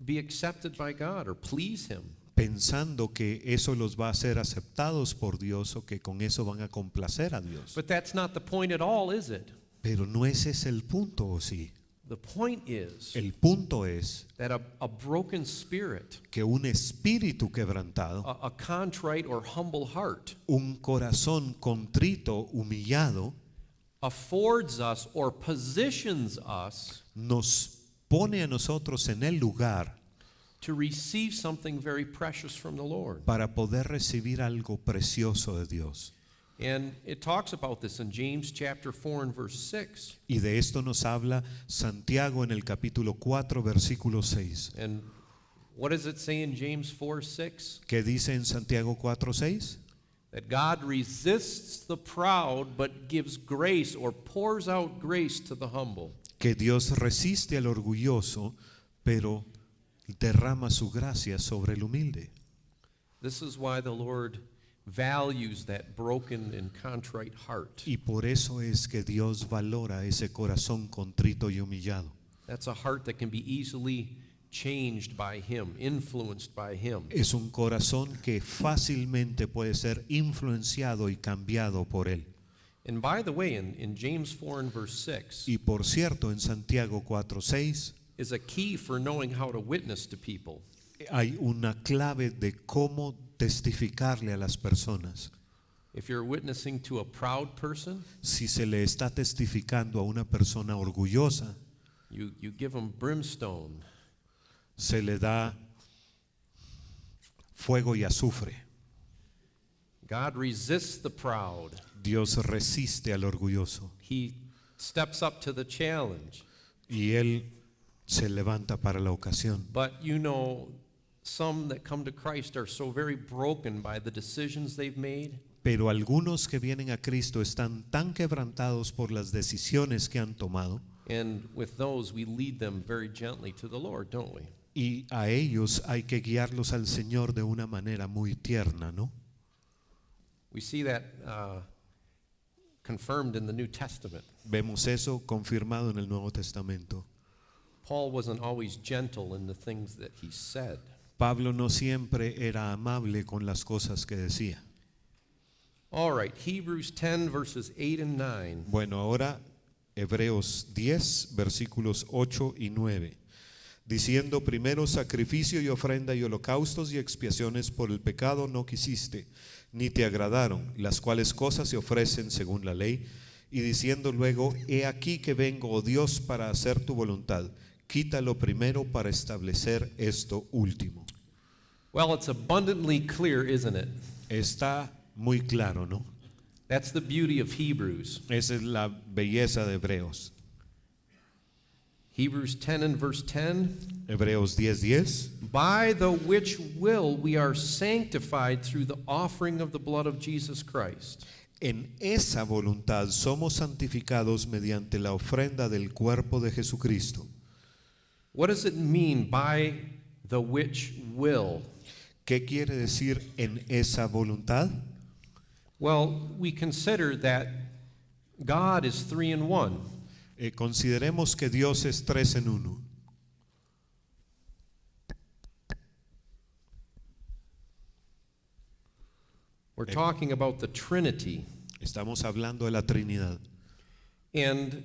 be accepted by God or please Him. pensando que eso los va a hacer aceptados por Dios o que con eso van a complacer a Dios. But that's not the point at all, is it? Pero no ese es el punto, ¿o sí? The point is El punto es that a broken spirit, que un espíritu quebrantado, a contrite or humble heart, un corazón contrito, humillado, affords us or positions us nos pone a nosotros en el lugar to receive something very precious from the Lord. para poder recibir algo precioso de Dios. And it talks about this in James chapter 4 and verse 6. Y de esto nos habla Santiago en el capítulo 4, versículo 6. And what does it say in James 4:6? ¿Qué dice en Santiago 4, 6? That God resists the proud but gives grace or pours out grace to the humble. Que Dios resiste al orgulloso, pero derrama su gracia sobre el humilde. This is why the Lord values that broken and contrite heart. Y por eso es que Dios valora ese corazón contrito y humillado. That's a heart that can be easily changed by Him, influenced by Him. Es un corazón que fácilmente puede ser influenciado y cambiado por Él. And by the way, in James 4 and verse 6 Y por cierto, en Santiago 4, 6 is a key for knowing how to witness to people. hay una clave de cómo testificarle a las personas. If you're witnessing to a proud person, Si se le está testificando a una persona orgullosa, you give them brimstone. se le da fuego y azufre. God resists the proud. Dios resiste al orgulloso He steps up to the challenge. y Él se levanta para la ocasión. But you know, some that come to Christ are so very broken by the decisions they've made. Pero algunos que vienen a Cristo están tan quebrantados por las decisiones que han tomado, And with those, we lead them very gently to the Lord, don't we? y a ellos hay que guiarlos al Señor de una manera muy tierna, ¿no? We see that confirmed in the New Testament. Vemos eso confirmado en el Nuevo Testamento. Paul wasn't always gentle in the things that he said. Pablo no siempre era amable con las cosas que decía. All right, Hebrews 10 verses 8 and 9. Bueno, ahora Hebreos 10, versículos 8 y 9. Diciendo: primero sacrificio y ofrenda y holocaustos y expiaciones por el pecado no quisiste, ni te agradaron, las cuales cosas se ofrecen según la ley. Y diciendo luego: he aquí que vengo, oh Dios, para hacer tu voluntad. Quítalo primero para establecer esto último. Well, it's abundantly clear, isn't it? Está muy claro, ¿no? That's the beauty of Hebrews. Esa es la belleza de Hebreos. Hebrews 10 and verse 10. Hebreos 10:10. By the which will we are sanctified through the offering of the blood of Jesus Christ. En esa voluntad somos santificados mediante la ofrenda del cuerpo de Jesucristo. What does it mean by the which will? ¿Qué quiere decir en esa voluntad? Well, we consider that God is 3 in 1. Consideremos que Dios es 3 en 1. We're talking about the Trinity. Estamos hablando de la Trinidad. And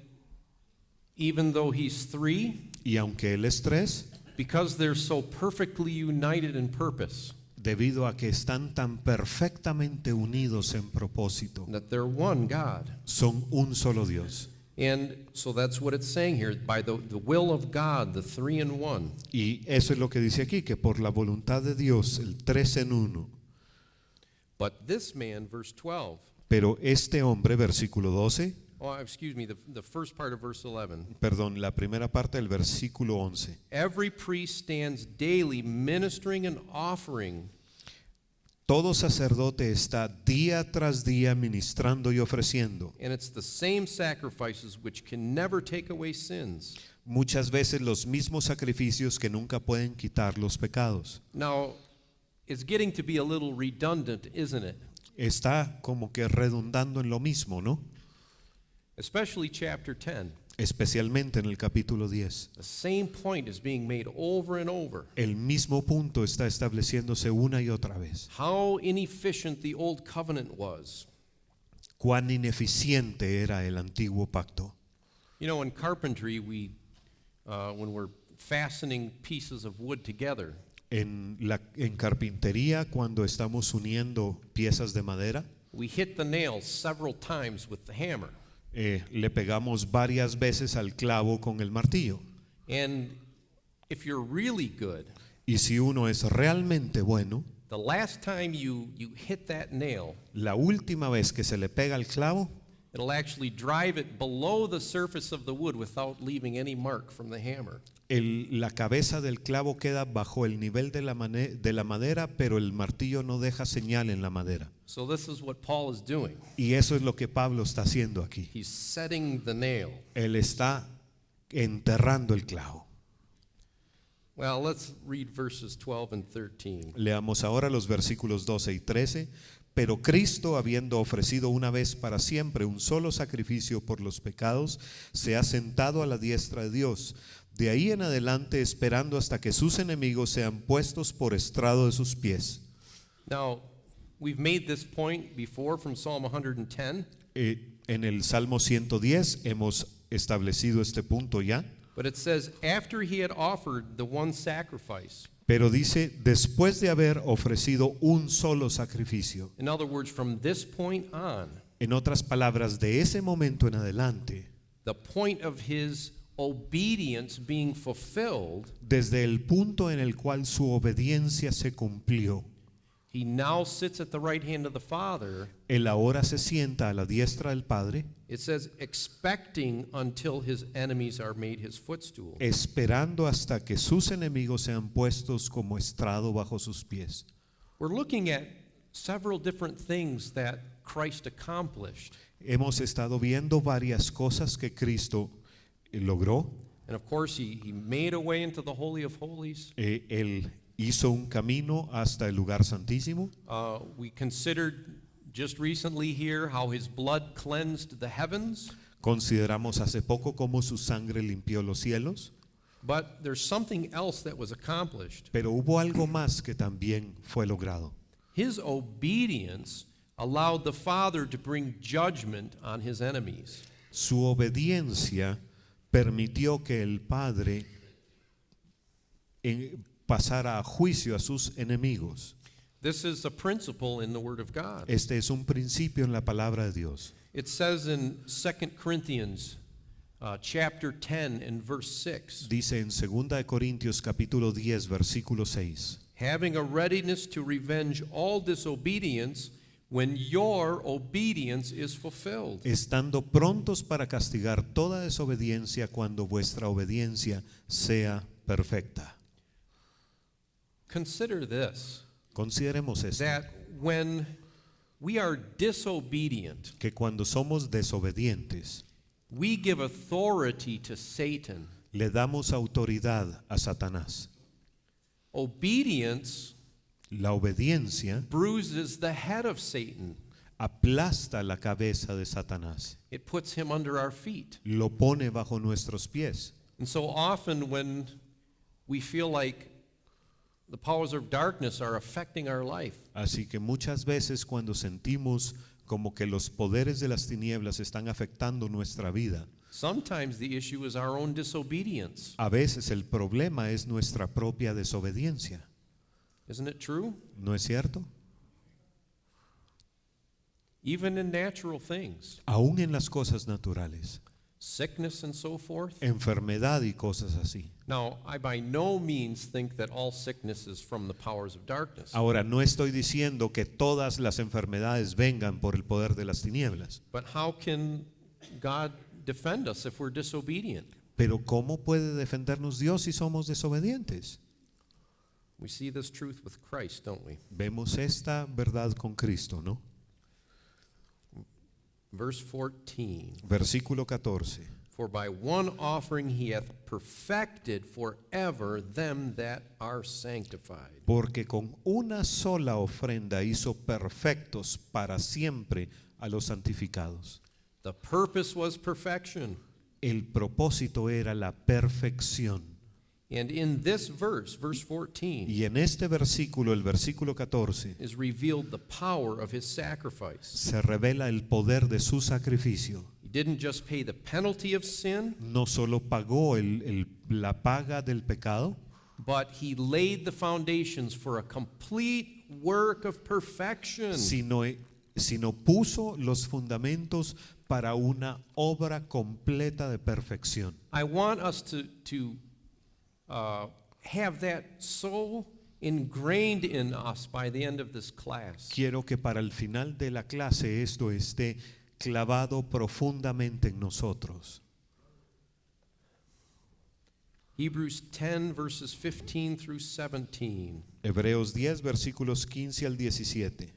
even though He's 3, Y aunque Él es 3, because they're so perfectly united in purpose, debido a que están tan perfectamente unidos en propósito, that they're one God. son un solo Dios. And so that's what it's saying here, by the will of God, the 3 in 1. Y eso es lo que dice aquí, que por la voluntad de Dios, el 3 en 1. But this man, verse 12, Pero este hombre, versículo 12, the first part of verse 11. perdón, la primera parte del versículo 11. Every priest stands daily ministering and offering. Todo sacerdote está día tras día ministrando y ofreciendo, And it's the same sacrifices which can never take away sins. Muchas veces los mismos sacrificios que nunca pueden quitar los pecados. Now, it's getting to be a little redundant, isn't it? Está como que redundando en lo mismo, ¿no? Especially chapter 10. Especialmente en el capítulo 10. The same point is being made over and over. El mismo punto está estableciéndose una y otra vez. How inefficient the old covenant was. Cuán ineficiente era el antiguo pacto. You know, in carpentry, when we're fastening pieces of wood together, En carpintería, cuando estamos uniendo piezas de madera, we hit the nails several times with the hammer. le pegamos varias veces al clavo con el martillo. And if you're really good, Y si uno es realmente bueno, the last time you hit that nail, la última vez que se le pega al clavo, it'll actually drive it below the surface of the wood without leaving any mark from the hammer. la cabeza del clavo queda bajo el nivel de la madera, pero el martillo no deja señal en la madera. So this is what Paul is doing. Y eso es lo que Pablo está haciendo aquí. He's setting the nail. Él está enterrando el clavo. Well, let's read verses 12 and 13. Leamos ahora los versículos 12 y 13. Pero Cristo, habiendo ofrecido una vez para siempre un solo sacrificio por los pecados, se ha sentado a la diestra de Dios. De ahí en adelante, esperando hasta que sus enemigos sean puestos por estrado de sus pies. Now, we've made this point before from Psalm 110, En el Salmo 110 hemos establecido este punto ya. but it says, after he had offered the one sacrifice. Pero dice, después de haber ofrecido un solo sacrificio. In other words, from this point on, En otras palabras, de ese momento en adelante, the point of his obedience being fulfilled, desde el punto en el cual su obediencia se cumplió, he now sits at the right hand of the Father. él ahora se sienta a la diestra del Padre, It says, expecting until his enemies are made his footstool. esperando hasta que sus enemigos sean puestos como estrado bajo sus pies. We're looking at several different things that Christ accomplished. Hemos estado viendo varias cosas que Cristo logró. And of course, he made a way into the Holy of Holies. Él hizo un camino hasta el lugar santísimo. We considered just recently here how his blood cleansed the heavens. Consideramos hace poco cómo su sangre limpió los cielos. But there's something else that was accomplished. Pero hubo algo más que también fue logrado. His obedience allowed the Father to bring judgment on his enemies. Su obediencia permitió que el Padre pasara a juicio a sus enemigos. This is a principle in the Word of God. Este es un principio en la palabra de Dios. It says in 2 Corinthians chapter 10 and verse 6, Dice en 2 de Corintios capítulo 10 versículo 6. having a readiness to revenge all disobedience when your obedience is fulfilled. Estando prontos para castigar toda desobediencia cuando vuestra obediencia sea perfecta. Consider this, Consideremos esto, that when we are disobedient, que cuando somos desobedientes, we give authority to Satan. le damos autoridad a Satanás. Obedience La obediencia bruises the head of Satan. aplasta la cabeza de Satanás, It puts him under our feet. lo pone bajo nuestros pies. And so often when we feel like the powers of darkness are affecting our life, Así que muchas veces cuando sentimos como que los poderes de las tinieblas están afectando nuestra vida, sometimes the issue is our own disobedience. a veces el problema es nuestra propia desobediencia. Isn't it true? ¿No es cierto? Even in natural things, Aún en las cosas naturales, sickness and so forth. enfermedad y cosas así. Now, I by no means think that all sickness is from the powers of darkness. Ahora, no estoy diciendo que todas las enfermedades vengan por el poder de las tinieblas, But how can God defend us if we're disobedient? pero ¿cómo puede defendernos Dios si somos desobedientes? We see this truth with Christ, don't we? Vemos esta verdad con Cristo, ¿no? Verse 14. Versículo 14. For by one offering he hath perfected forever them that are sanctified. Porque con una sola ofrenda hizo perfectos para siempre a los santificados. The purpose was perfection. El propósito era la perfección. And in this verse, verse 14, Y en este versículo, el versículo 14, is revealed the power of his sacrifice. se revela el poder de su sacrificio. He didn't just pay the penalty of sin, No solo pagó la paga del pecado, but he laid the foundations for a complete work of perfection. sino puso los fundamentos para una obra completa de perfección. I want us to have that so ingrained in us by the end of this class. Quiero que para el final de la clase esto esté clavado profundamente en nosotros. Hebrews 10 verses 15 through 17. Hebreos 10 versículos 15 al 17.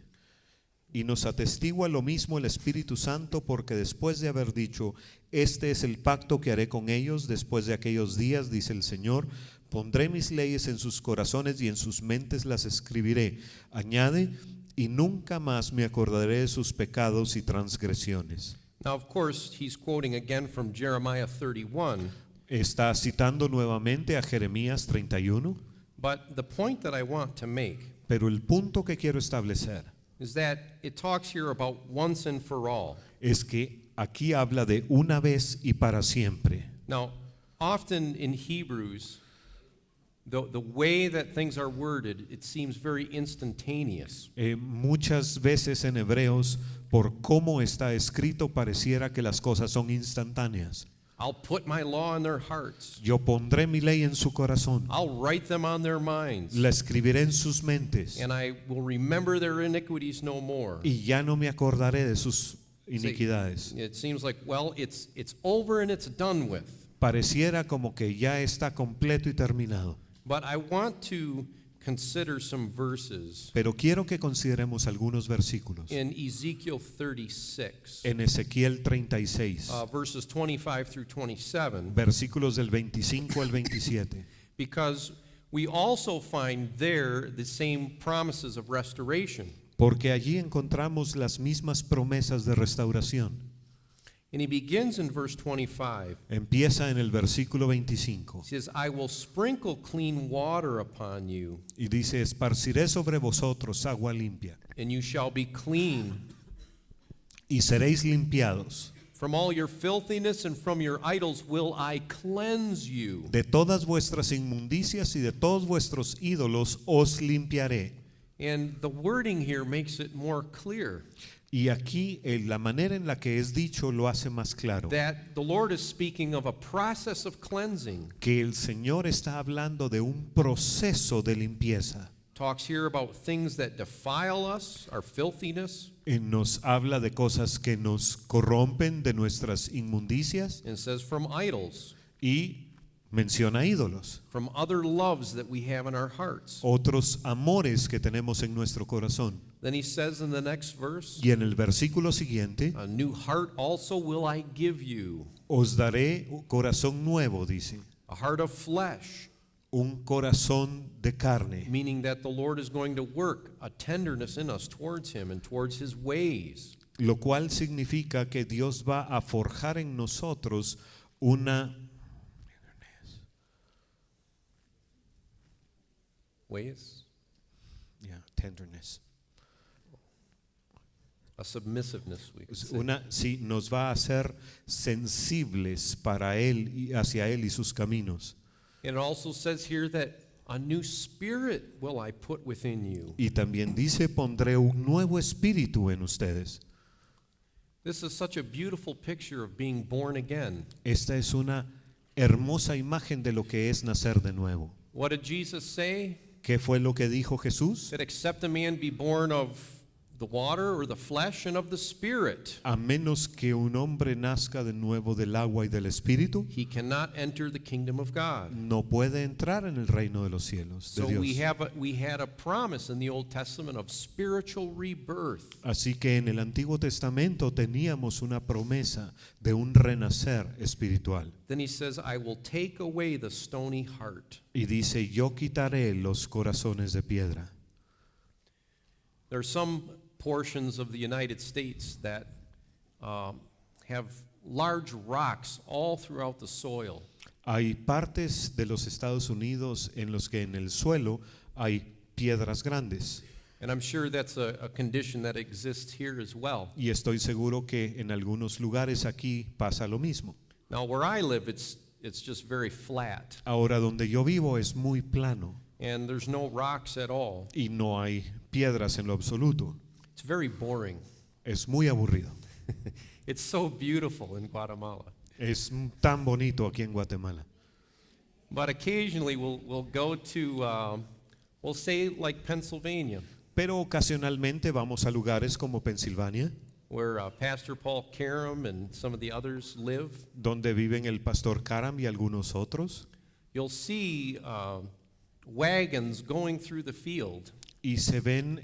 Y nos atestigua lo mismo el Espíritu Santo, porque después de haber dicho, este es el pacto que haré con ellos después de aquellos días, dice el Señor, pondré mis leyes en sus corazones y en sus mentes las escribiré. Añade, y nunca más me acordaré de sus pecados y transgresiones. Now, of course, he's quoting again from Jeremiah 31. Está citando nuevamente a Jeremías 31, But the point that I want to make pero el punto que quiero establecer is that it talks here about once and for all. es que aquí habla de una vez y para siempre. Now, often in Hebrews, the way that things are worded, it seems very instantaneous. Muchas veces en Hebreos, por cómo está escrito, pareciera que las cosas son instantáneas. I'll put my law in their hearts. Yo pondré mi ley en su corazón, I'll write them on their minds. la escribiré en sus mentes, And I will remember their iniquities no more. y ya no me acordaré de sus iniquidades. It seems like, well, it's over and it's done with. Pareciera como que ya está completo y terminado. But I want to consider some verses Pero quiero que consideremos algunos versículos. in Ezekiel 36, En Ezequiel 36, verses 25 through 27, versículos del 25 al 27. because we also find there the same promises of restoration. Porque allí encontramos las mismas promesas de restauración. And he begins in verse 25. Empieza en el versículo 25 He says, I will sprinkle clean water upon you, y dice, esparciré sobre vosotros agua limpia and you shall be clean. y seréis limpiados. From all your filthiness and from your idols will I cleanse you. De todas vuestras inmundicias y de todos vuestros ídolos os limpiaré. And the wording here makes it more clear Y aquí la manera en la que es dicho lo hace más claro. that the Lord is speaking of a process of cleansing. Que el Señor está hablando de un proceso de limpieza. Talks here about things that defile us, our filthiness, Nos habla de cosas que nos corrompen, de nuestras inmundicias, and says from idols, y menciona ídolos, from other loves that we have in our hearts. otros amores que tenemos en nuestro corazón. Then he says in the next verse, Y en el versículo siguiente, a new heart also will I give you, os daré un corazón nuevo, dice, a heart of flesh, un corazón de carne, meaning that the Lord is going to work a tenderness in us towards him and towards his ways. lo cual significa que Dios va a forjar en nosotros una Ways? tenderness. A submissiveness, we could say. Sí, nos va a hacer sensibles para Él y hacia Él y sus caminos. It also says here that a new spirit will I put within you. Y también dice, pondré un nuevo espíritu en ustedes. This is such a beautiful picture of being born again. Esta es una hermosa imagen de lo que es nacer de nuevo. What did Jesus say? ¿Qué fue lo que dijo Jesús? That except a man be born of the water or the flesh and of the Spirit, a menos que un hombre nazca de nuevo del agua y del espíritu, he cannot enter the kingdom of God. no puede entrar en el reino de los cielos, de So Dios. we had a promise in the Old Testament of spiritual rebirth. Así que en el Antiguo Testamento teníamos una promesa de un renacer espiritual. Then he says, I will take away the stony heart. Y dice, yo quitaré los corazones de piedra. There are some portions of the United States that have large rocks all throughout the soil. Hay partes de los Estados Unidos en los que en el suelo hay piedras grandes. And I'm sure that's a condition that exists here as well. Y estoy seguro que en algunos lugares aquí pasa lo mismo. Now, where I live, it's just very flat, Ahora donde yo vivo es muy plano and there's no rocks at all. y no hay piedras en lo absoluto. It's very boring. Es muy aburrido. It's so beautiful in Guatemala. Es tan bonito aquí en Guatemala. But occasionally we'll go to, we'll say like Pennsylvania, Pero ocasionalmente vamos a lugares como Pensilvania, where Pastor Paul Karam and some of the others live. donde viven el pastor Karam y algunos otros, You'll see wagons going through the field, y se ven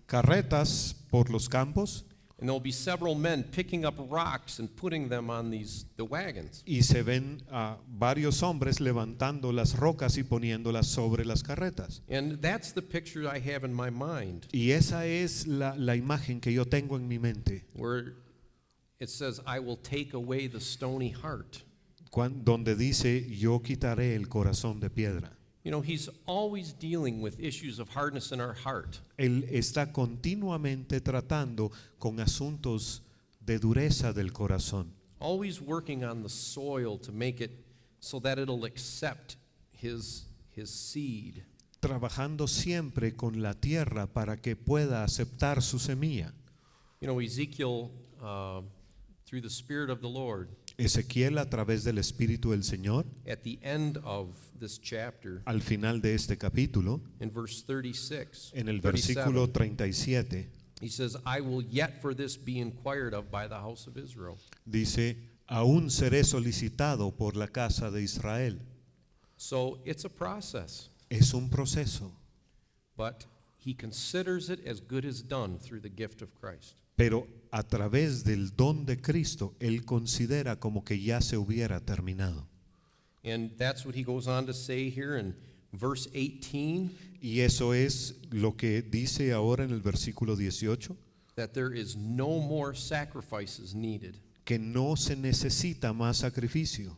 carretas por los campos, and there'll be several men picking up rocks and putting them on the wagons. y se ven a varios hombres levantando las rocas y poniéndolas sobre las carretas. And that's the picture I have in my mind, Y esa es la imagen que yo tengo en mi mente, where it says, I will take away the stony heart. donde dice, yo quitaré el corazón de piedra. You know, he's always dealing with issues of hardness in our heart. Él está continuamente tratando con asuntos de dureza del corazón, Always working on the soil to make it so that it'll accept his seed. trabajando siempre con la tierra para que pueda aceptar su semilla. You know, Ezekiel, through the Spirit of the Lord, Ezequiel, a través del Espíritu del Señor, at the end of this chapter, al final de este capítulo, in verse 36, en el 37, versículo 37, he says, I will yet for this be inquired of by the house of Israel. dice, aún seré solicitado por la casa de Israel. So it's a process, Es un proceso, but he considers it as good as done through the gift of Christ. pero a través del don de Cristo, Él considera como que ya se hubiera terminado. And that's what he goes on to say here in verse 18, Y eso es lo que dice ahora en el versículo 18, that there is no more sacrifices needed. que no se necesita más sacrificio.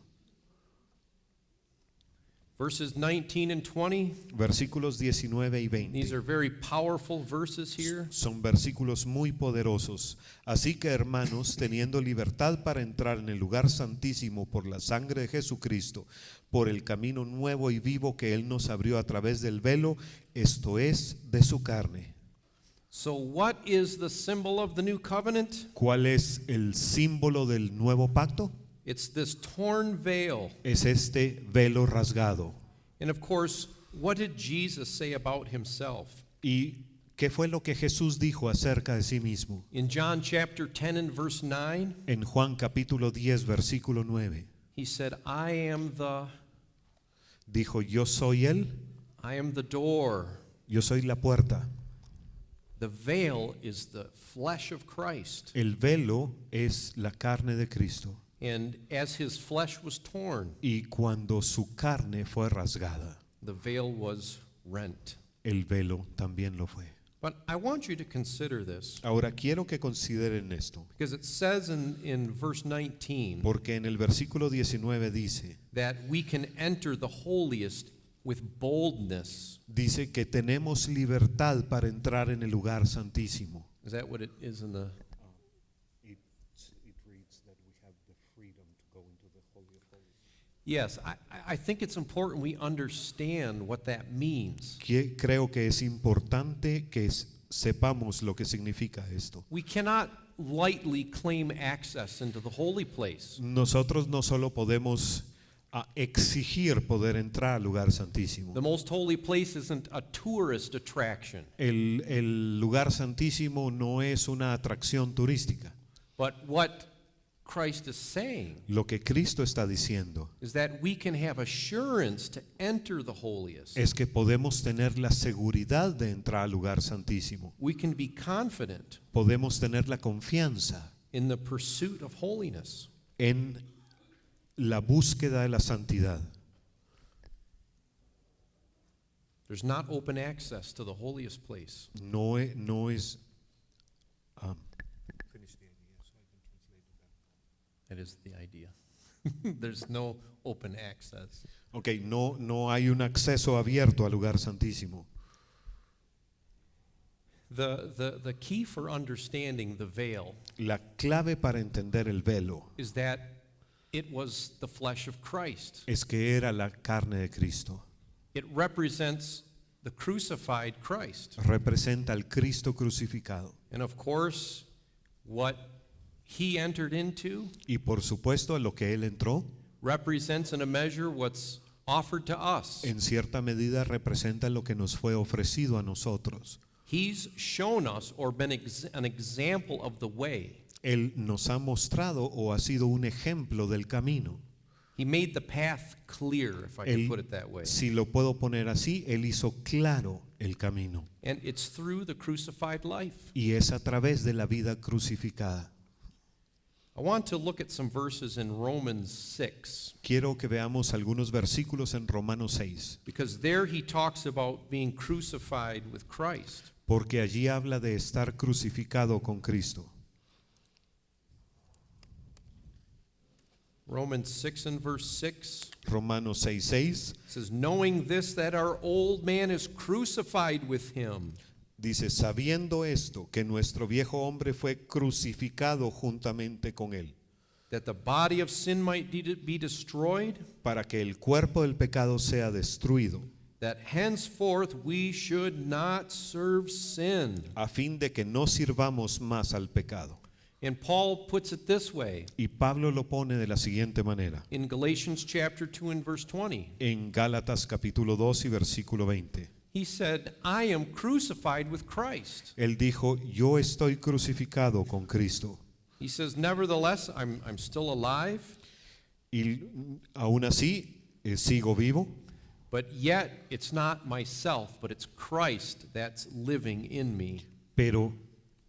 Verses 19 and 20, Versículos 19 y 20. these are very powerful verses here. Son versículos muy poderosos. Así que, hermanos, teniendo libertad para entrar en el lugar santísimo por la sangre de Jesucristo, por el camino nuevo y vivo que Él nos abrió a través del velo, esto es, de su carne. So what is the symbol of the new covenant? ¿Cuál es el símbolo del nuevo pacto? It's this torn veil. Es este velo rasgado. And of course, what did Jesus say about himself? ¿Y qué fue lo que Jesús dijo acerca de sí mismo? In John chapter 10 and verse 9, En Juan capítulo 10, versículo 9, he said, I am dijo, yo soy Él, the door. yo soy la puerta. The veil is the flesh of Christ. El velo es la carne de Cristo. And as his flesh was torn, Y cuando su carne fue rasgada, the veil was rent. el velo también lo fue. But I want you to consider this, Ahora quiero que consideren esto, because it says in verse 19 porque en el versículo 19 dice, that we can enter the holiest with boldness. dice que tenemos libertad para entrar en el lugar santísimo. Is that what it is in the... Yes, I think it's important we understand what that means. Creo que es importante que sepamos lo que significa esto. We cannot lightly claim access into the holy place. Nosotros no solo podemos a exigir poder entrar al lugar santísimo. The most holy place isn't a tourist attraction, El lugar santísimo no es una atracción turística. but what Christ is saying Lo que Cristo está diciendo is that we can have assurance to enter the holiest. es que podemos tener la seguridad de entrar al lugar santísimo. We can be confident Podemos tener la confianza in the pursuit of holiness. en la búsqueda de la santidad. There's not open access to the holiest place. No es That is the idea. There's no open access. no hay un acceso abierto al lugar santísimo. The key for understanding the veil La clave para entender el velo is that it was the flesh of Christ. es que era la carne de Cristo. It represents the crucified Christ. Representa al Cristo crucificado. And of course, what he entered into Y por supuesto, a lo que él entró, represents in a measure what's offered to us. en cierta medida representa lo que nos fue ofrecido a nosotros. He's shown us or been an example of the way. Él nos ha mostrado o ha sido un ejemplo del camino. He made the path clear, if I can Él, put it that way. si lo puedo poner así, él hizo claro el camino. And it's through the crucified life. Y es a través de la vida crucificada. I want to look at some verses in Romans 6, Quiero que veamos algunos versículos en Romanos 6, because there he talks about being crucified with Christ. porque allí habla de estar crucificado con Cristo. Romans 6 and verse 6 Romanos 6:6 says, knowing this, that our old man is crucified with him, dice, sabiendo esto, que nuestro viejo hombre fue crucificado juntamente con él, that the body of sin might be destroyed, para que el cuerpo del pecado sea destruido, that henceforth we should not serve sin. a fin de que no sirvamos más al pecado. And Paul puts it this way Y Pablo lo pone de la siguiente manera, in Galatians chapter 2 and verse 20. en Gálatas capítulo 2 y versículo 20. He said, I am crucified with Christ. Él dijo, yo estoy crucificado con Cristo. He says, nevertheless, I'm still alive, Y aún así sigo vivo, but yet it's not myself, but it's Christ that's living in me. pero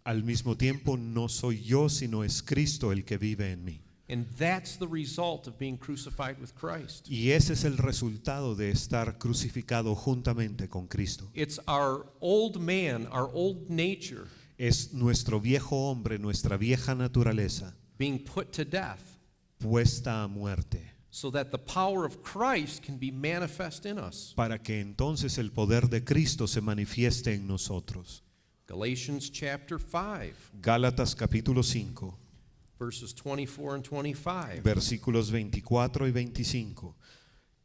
al mismo tiempo no soy yo, sino es Cristo el que vive en mí. And that's the result of being crucified with Christ. Y ese es el resultado de estar crucificado juntamente con Cristo. It's our old man, our old nature, Es nuestro viejo hombre, nuestra vieja naturaleza, being put to death puesta a muerte, so that the power of Christ can be manifest in us. para que entonces el poder de Cristo se manifieste en nosotros. Galatians chapter 5, Gálatas capítulo 5, verses 24 and 25. versículos 24 y 25.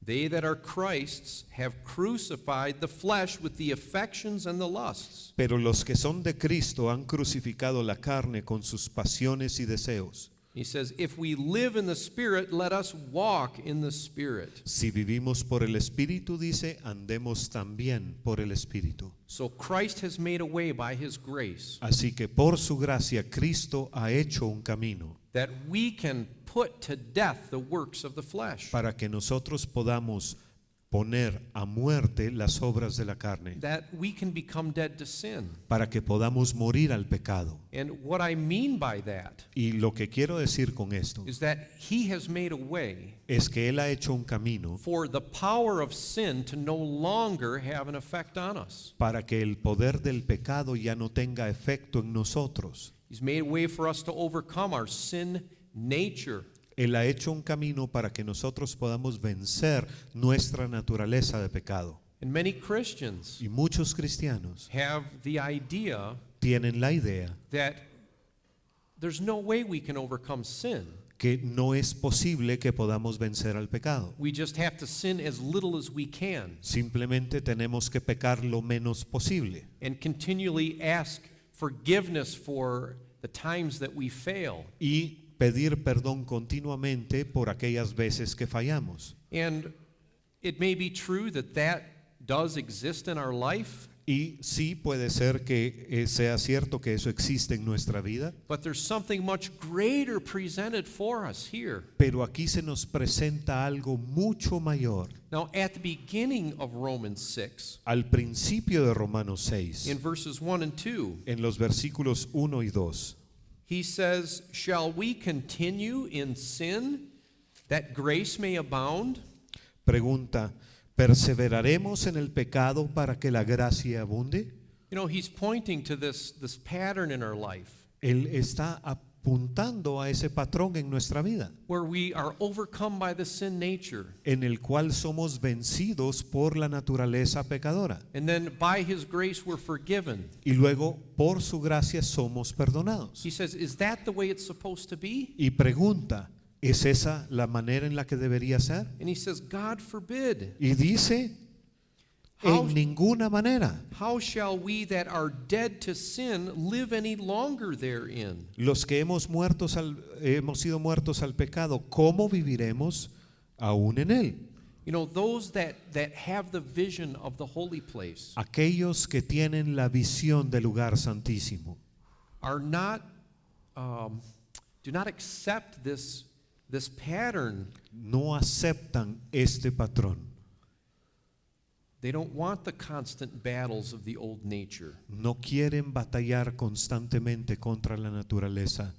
They that are Christ's have crucified the flesh with the affections and the lusts. Pero los que son de Cristo han crucificado la carne con sus pasiones y deseos. He says, if we live in the Spirit, let us walk in the Spirit. Si vivimos por el Espíritu, dice, andemos también por el Espíritu. So Christ has made a way by his grace Así que por su gracia Cristo ha hecho un camino that we can put to death the works of the flesh, para que nosotros podamos poner a muerte las obras de la carne, that we can become dead to sin. para que podamos morir al pecado. And what I mean by that Y lo que quiero decir con esto is that he has made a way es que Él ha hecho un camino for the power of sin to no longer have an effect on us. para que el poder del pecado ya no tenga efecto en nosotros. He's made a way for us to overcome our sin nature. Él ha hecho un camino para que nosotros podamos vencer nuestra naturaleza de pecado. And many Christians Y muchos cristianos have the idea tienen la idea that there's no way we can overcome sin. que no es posible que podamos vencer al pecado. We just have to sin as little as we can Simplemente tenemos que pecar lo menos posible and continually ask forgiveness for the times that we fail. y pedir perdón continuamente por aquellas veces que fallamos. And it may be true that that does exist in our life, Y sí puede ser que sea cierto que eso existe en nuestra vida, but there's something much greater presented for us here. pero aquí se nos presenta algo mucho mayor. Now, at the beginning of Romans 6, Al principio de Romanos 6, in verses 1 and 2, en los versículos 1 y 2, he says, "Shall we continue in sin that grace may abound? pregunta, ¿perseveraremos en el pecado para que la gracia abunde? You know, he's pointing to this pattern in our life Él está apuntando a ese patrón en nuestra vida, where we are overcome by the sin nature. en el cual somos vencidos por la naturaleza pecadora. And then by his grace we're forgiven. Y luego, por su gracia, somos perdonados. He says, is that the way it's supposed to be? Y pregunta, ¿es esa la manera en la que debería ser? And he says, God forbid. Y dice, How- en ninguna manera. How shall we that are dead to sin live any longer therein? Los que hemos sido muertos al pecado, ¿cómo viviremos aún en él? You know, those that have the vision of the holy place Aquellos que tienen la visión del lugar santísimo are not, do not accept this pattern. no aceptan este patrón. They don't want the constant battles of the old nature. No quieren batallar constantemente contra la naturaleza,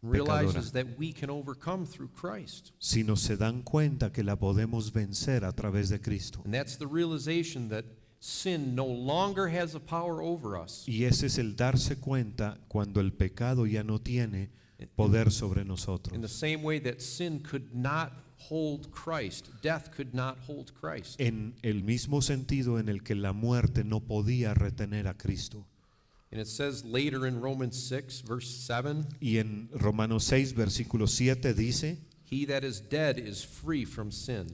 Realizes that we can overcome through Christ. sino se dan cuenta que la podemos vencer a través de Cristo. And that's the realization that sin no longer has a power over us. Y ese es el darse cuenta cuando el pecado ya no tiene poder sobre In the nosotros. same way that sin could not hold Christ, death could not hold Christ. En el mismo sentido en el que la muerte no podía retener a Cristo. And it says later in Romans 6, verse 7, Y en Romanos 6, versículo 7 dice, he that is dead is free from sin.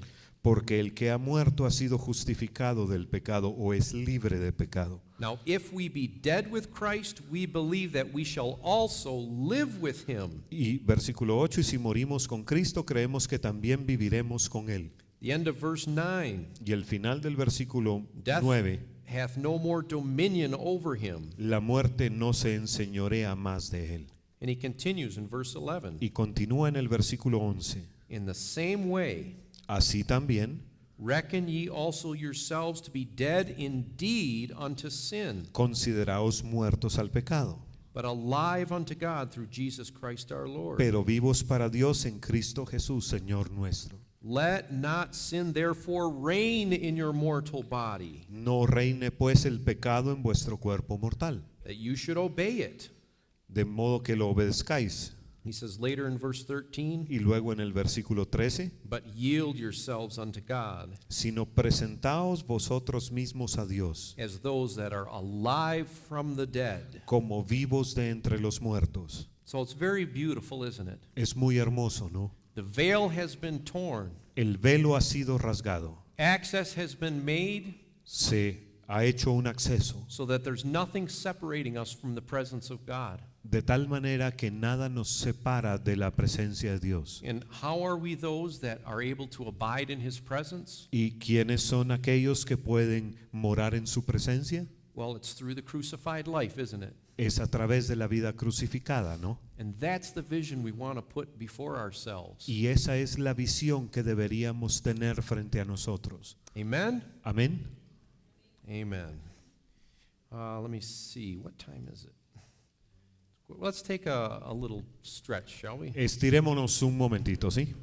porque el que ha muerto ha sido justificado del pecado o es libre de pecado. Now, if we be dead with Christ, we believe that we shall also live with him. Y versículo 8, y si morimos con Cristo, creemos que también viviremos con Él. The end of verse 9, Y el final del versículo death 9, hath no more dominion over him. la muerte no se enseñorea más de Él. And he continues in verse 11, Y continúa en el versículo 11, in the same way, así también, reckon ye also yourselves to be dead indeed unto sin, consideraos muertos al pecado, but alive unto God through Jesus Christ our Lord. pero vivos para Dios en Cristo Jesús, Señor nuestro. Let not sin therefore reign in your mortal body, No reine pues el pecado en vuestro cuerpo mortal, that you should obey it. de modo que lo obedezcáis. He says later in verse 13, Y luego en el versículo 13, but yield yourselves unto God sino presentaos vosotros mismos a Dios as those that are alive from the dead. como vivos de entre los muertos. So it's very beautiful, isn't it? Es muy hermoso, ¿no? The veil has been torn. El velo ha sido rasgado, Access has been made se ha hecho un acceso, so that there's nothing separating us from the presence of God. de tal manera que nada nos separa de la presencia de Dios. And how are we those that are able to abide in His presence? ¿Y quiénes son aquellos que pueden morar en su presencia? Well, it's through the crucified life, isn't it? Es a través de la vida crucificada, ¿no? And that's the vision we want to put before ourselves. Y esa es la visión que deberíamos tener frente a nosotros. Amen? Amén. Amen. Let me see. What time is it? Let's take a little stretch, shall we? Estirémonos un momentito, ¿sí?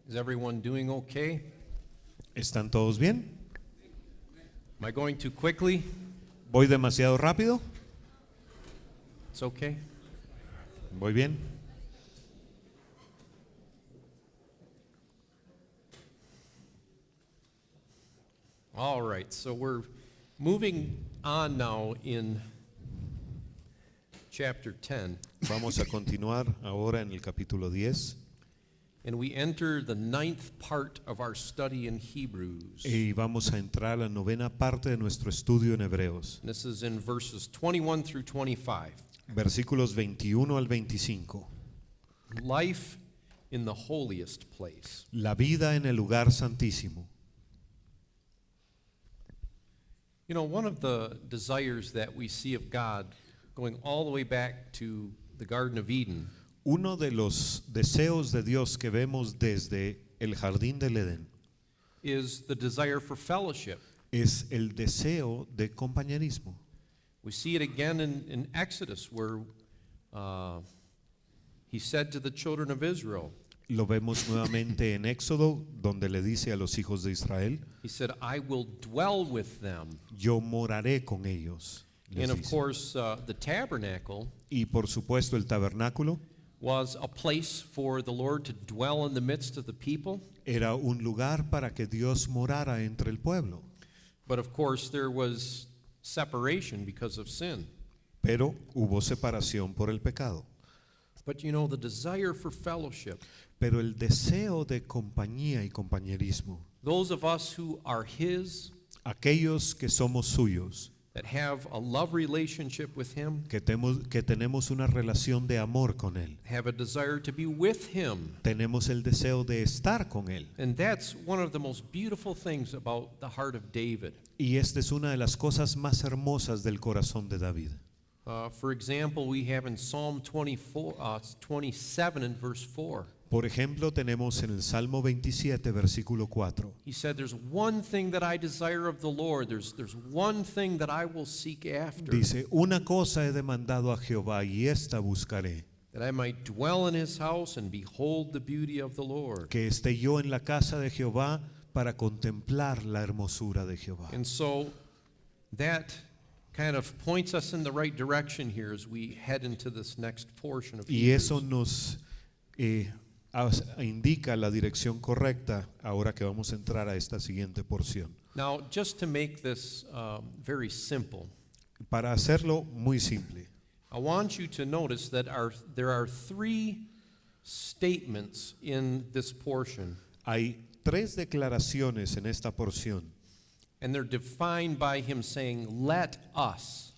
Is everyone doing okay? ¿Están todos bien? Am I going too quickly? ¿Voy demasiado rápido? It's okay. ¿Voy bien? All right, so we're moving on now in chapter 10, Vamos a continuar ahora en el capítulo 10 and we enter the 9th part of our study in Hebrews. y vamos a entrar a la novena parte de nuestro estudio en Hebreos, This is in verses 21 through 25. versículos 21 al 25. Life in the holiest place. La vida en el lugar santísimo. You know, one of the desires that we see of God going all the way back to the Garden of Eden Uno de los deseos de Dios que vemos desde el jardín del Edén is the desire for fellowship. es el deseo de compañerismo. We see it again in Exodus where he said to the children of Israel, Lo vemos nuevamente en Éxodo, donde le dice a los hijos de Israel, he said, I will dwell with them. yo moraré con ellos. les And of dice. course, the tabernacle Y por supuesto el tabernáculo was a place for the Lord to dwell in the midst of the people. era un lugar para que Dios morara entre el pueblo. But of course, there was separation because of sin. Pero hubo separación por el pecado. But you know, the desire for fellowship, Pero el deseo de compañía y compañerismo, those of us who are His, aquellos que somos suyos, that have a love relationship with Him, que tenemos una relación de amor con Él, have a desire to be with Him. tenemos el deseo de estar con Él. And that's one of the most beautiful things about the heart of David. Y esta es una de las cosas más hermosas del corazón de David. For example, we have in Psalm 27 and verse 4. Por ejemplo, tenemos en el Salmo 27, versículo 4. He said, there's one thing that I desire of the Lord. There's one thing that I will seek after, Dice, una cosa he demandado a Jehová y esta buscaré, that I might dwell in His house and behold the beauty of the Lord. que esté yo en la casa de Jehová para contemplar la hermosura de Jehová. And so that kind of points us in the right direction here as we head into this next portion of Y eso Hebrews. nos indica la dirección correcta ahora que vamos a entrar a esta siguiente porción. Now, just to make this very simple, Para hacerlo muy simple, I want you to notice that there are three statements in this portion, hay tres declaraciones en esta porción and they're defined by him saying, let us.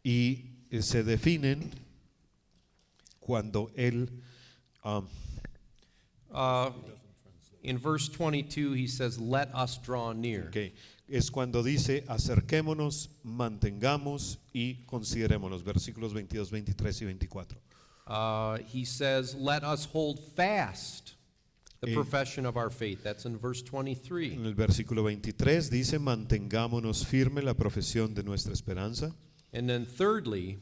y se definen cuando él In verse 22, he says, let us draw near. okay, es cuando dice acerquémonos, mantengamos y considerémonos, versículos 22, 23 y 24. He says, let us hold fast the Eh. profession of our faith. That's in verse 23. En el versículo 23 dice mantengámonos firme la profesión de nuestra esperanza. And then thirdly,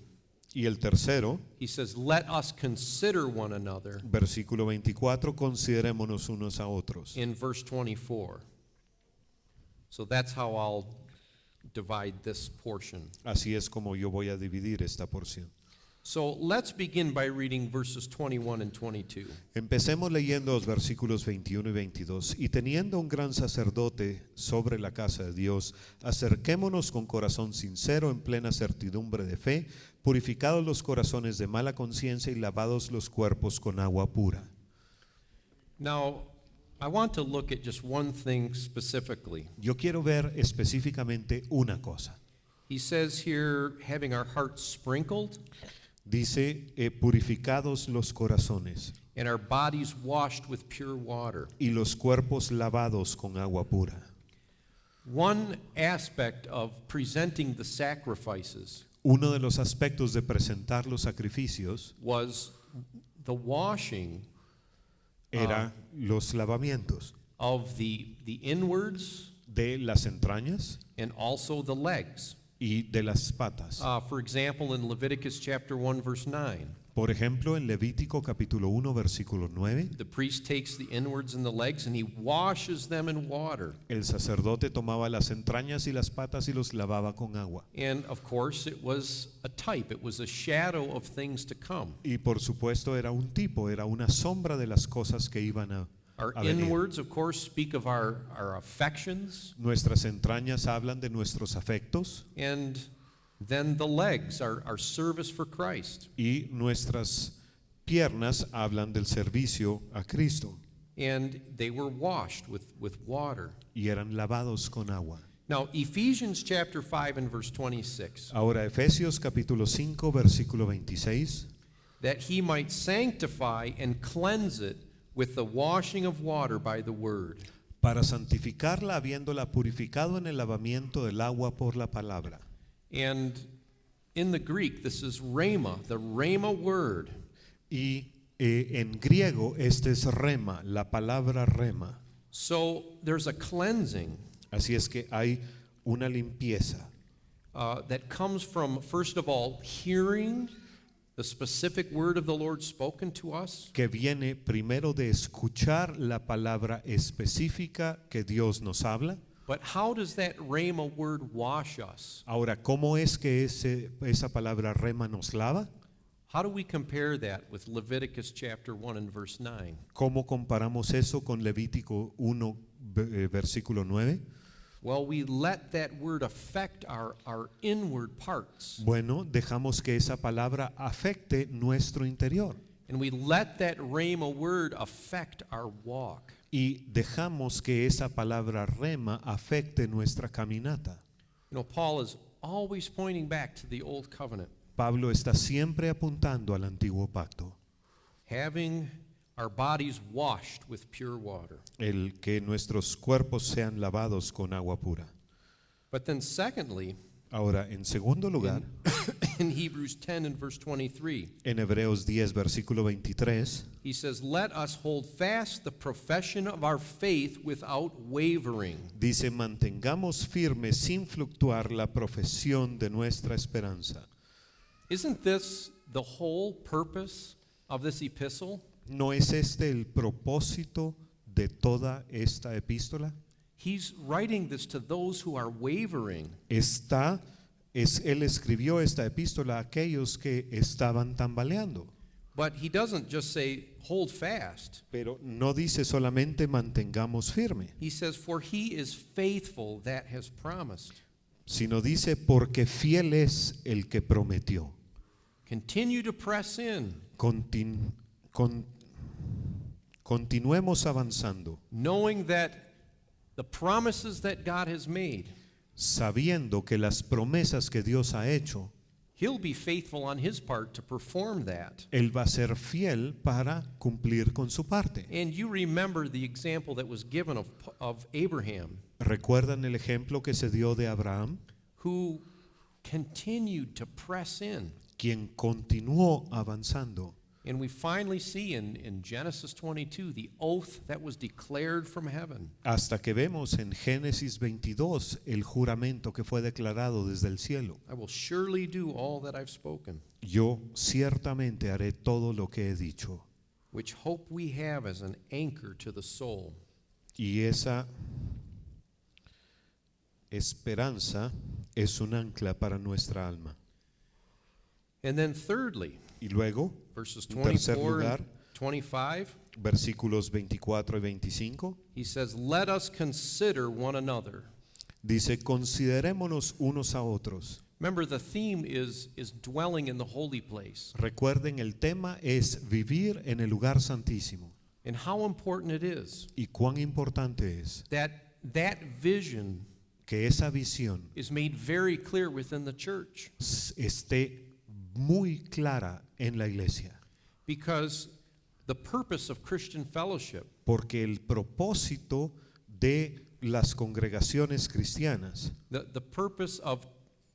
Y el tercero, he says, let us consider one another versículo 24, considerémonos unos a otros. in verse 24. So that's how I'll divide this portion. Así es como yo voy a dividir esta porción. So let's begin by reading verses 21 and 22. Empecemos leyendo los versículos 21 y 22. Y teniendo un gran sacerdote sobre la casa de Dios, acerquémonos con corazón sincero en plena certidumbre de fe, purificados los corazones de mala conciencia y lavados los cuerpos con agua pura. Now, I want to look at just one thing specifically. Yo quiero ver específicamente una cosa. He says here, having our hearts sprinkled Dice, purificados los corazones and our bodies washed with pure water. y los cuerpos lavados con agua pura. One aspect of presenting the sacrifices Uno de los aspectos de presentar los sacrificios was the washing era los lavamientos of the inwards de las entrañas and also the legs. y de las patas. For example, in Leviticus chapter 1, verse 9, Por ejemplo, en Levítico capítulo 1, versículo 9, The priest takes the inwards and the legs and he washes them in water. el sacerdote tomaba las entrañas y las patas y los lavaba con agua. And of course, it was a type, it was a shadow of things to come. Y por supuesto era un tipo, era una sombra de las cosas que iban Our a venir. inwards, of course, speak of our affections, Nuestras entrañas hablan de nuestros afectos and then the legs, our service for Christ. y nuestras piernas hablan del servicio a Cristo And they were washed with water. y eran lavados con agua. Now, Ephesians chapter 5 and verse 26, Ahora Efesios capítulo 5 versículo 26, that he might sanctify and cleanse it with the washing of water by the word. para santificarla habiéndola purificado en el lavamiento del agua por la palabra. And in the Greek, this is rhema, the rhema word. Y en griego este es rema, la palabra rema. So there's a cleansing Así es que hay una limpieza that comes from, first of all, hearing the specific word of the Lord spoken to us, que viene primero de escuchar la palabra específica que Dios nos habla. but how does that rhema word wash us? Ahora, ¿cómo es que esa palabra rema nos lava? How do we compare that with Leviticus chapter 1 and verse 9? ¿Cómo comparamos eso con Levítico 1, versículo 9? Well, we let that word affect our inward parts. Bueno, dejamos que esa palabra afecte nuestro interior And we let that rhema word affect our walk. y dejamos que esa palabra rema afecte nuestra caminata. You know, Paul is always pointing back to the old covenant, Pablo está siempre apuntando al antiguo pacto, having our bodies washed with pure water. el que nuestros cuerpos sean lavados con agua pura. But then secondly, Ahora, en segundo lugar, in Hebrews 10 and verse 23, en Hebreos 10, versículo 23, he says, "Let us hold fast the profession of our faith without wavering." dice, mantengamos firme sin fluctuar la profesión de nuestra esperanza. Isn't this the whole purpose of this epistle? ¿No es este el propósito de toda esta epístola? He's writing this to those who are wavering. Él escribió esta epístola a aquellos que estaban tambaleando, But he doesn't just say, hold fast. pero no dice solamente mantengamos firme, He says, for he is faithful that has promised. sino dice porque fiel es el que prometió. Continue to press in, Continuemos avanzando, knowing that the promises that God has made, sabiendo que las promesas que Dios ha hecho, he'll be faithful on his part to perform that. Él va a ser fiel para cumplir con su parte. And you remember the example that was given of Abraham, ¿Recuerdan el ejemplo que se dio de Abraham, who continued to press in? quien continuó avanzando? And we finally see in Genesis 22 the oath that was declared from heaven. Hasta que vemos en Génesis 22 el juramento que fue declarado desde el cielo. I will surely do all that I've spoken, Yo ciertamente haré todo lo que he dicho. which hope we have as an anchor to the soul. Y esa esperanza es un ancla para nuestra alma. And then thirdly, Y luego, verses en tercer 24 lugar, and 25, versículos 24 y 25, he says, let us consider one another. dice, considerémonos unos a otros. Remember, the theme is dwelling in the holy place, Recuerden, el tema es vivir en el lugar santísimo. and how important it is Y cuán importante es that that vision que esa visión is made very clear within the church. esté muy clara en la iglesia, Because the purpose of Christian fellowship porque el propósito de las congregaciones cristianas, the purpose of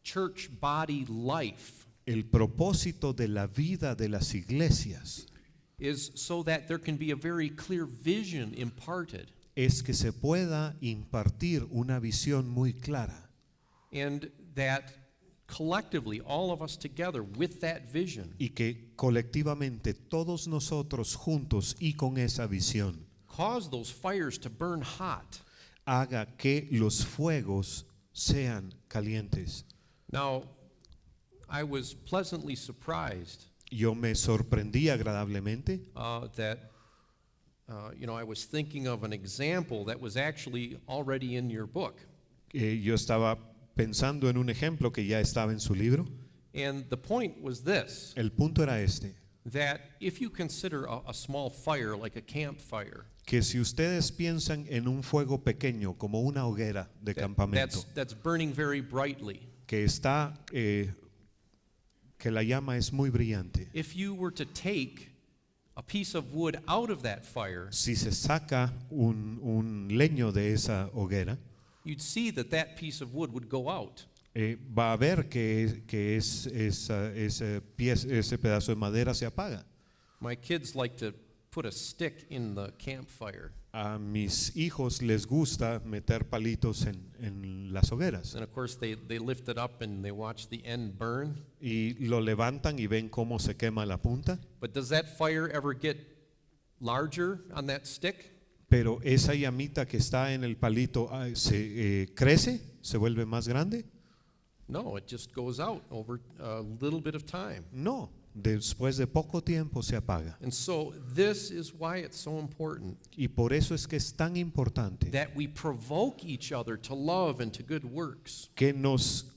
church body life el propósito de la vida de las iglesias is so that there can be a very clear vision imparted, es que se pueda impartir una visión muy clara and that collectively, all of us together with that vision, y que colectivamente todos nosotros juntos y con esa visión cause those fires to burn hot. haga que los fuegos sean calientes. Now, I was pleasantly surprised Yo me sorprendí agradablemente that I was thinking of an example that was actually already in your book. Yo estaba pensando en un ejemplo que ya estaba en su libro. And the point was this, El punto era este, that if you consider a small fire like a campfire, que si ustedes piensan en un fuego pequeño como una hoguera de campamento that's burning very brightly, que está que la llama es muy brillante, if you were to take a piece of wood out of that fire, si se saca un leño de esa hoguera, you'd see that that piece of wood would go out. va a ver que ese pedazo de madera se apaga. My kids like to put a stick in the campfire. A mis hijos les gusta meter palitos en las hogueras And of course they lift it up and they watch the end burn. y lo levantan y ven cómo se quema la punta, But does that fire ever get larger on that stick? pero esa llamita que está en el palito crece, se vuelve más grande. No, it just goes out over a little bit of time. No, después de poco tiempo se apaga. And so this is why it's so important Y por eso es que es tan importante that we provoke each other to love and to good works. que nos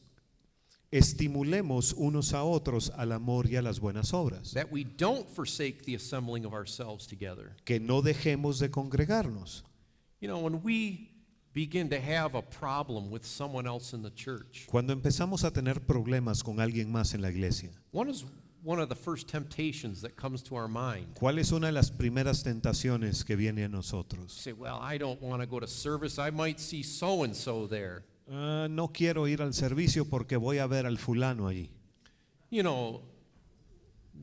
estimulemos unos a otros al amor y a las buenas obras, That we don't forsake the assembling of ourselves together. que no dejemos de congregarnos. You know, when we begin to have a problem with someone else in the church, Cuando empezamos a tener problemas con alguien más en la iglesia, one of the first temptations that comes to our mind. ¿cuál es una de las primeras tentaciones que viene a nosotros? Say, well, I don't want to go to service. I might see so and so there. No quiero ir al servicio porque voy a ver al fulano allí. You know,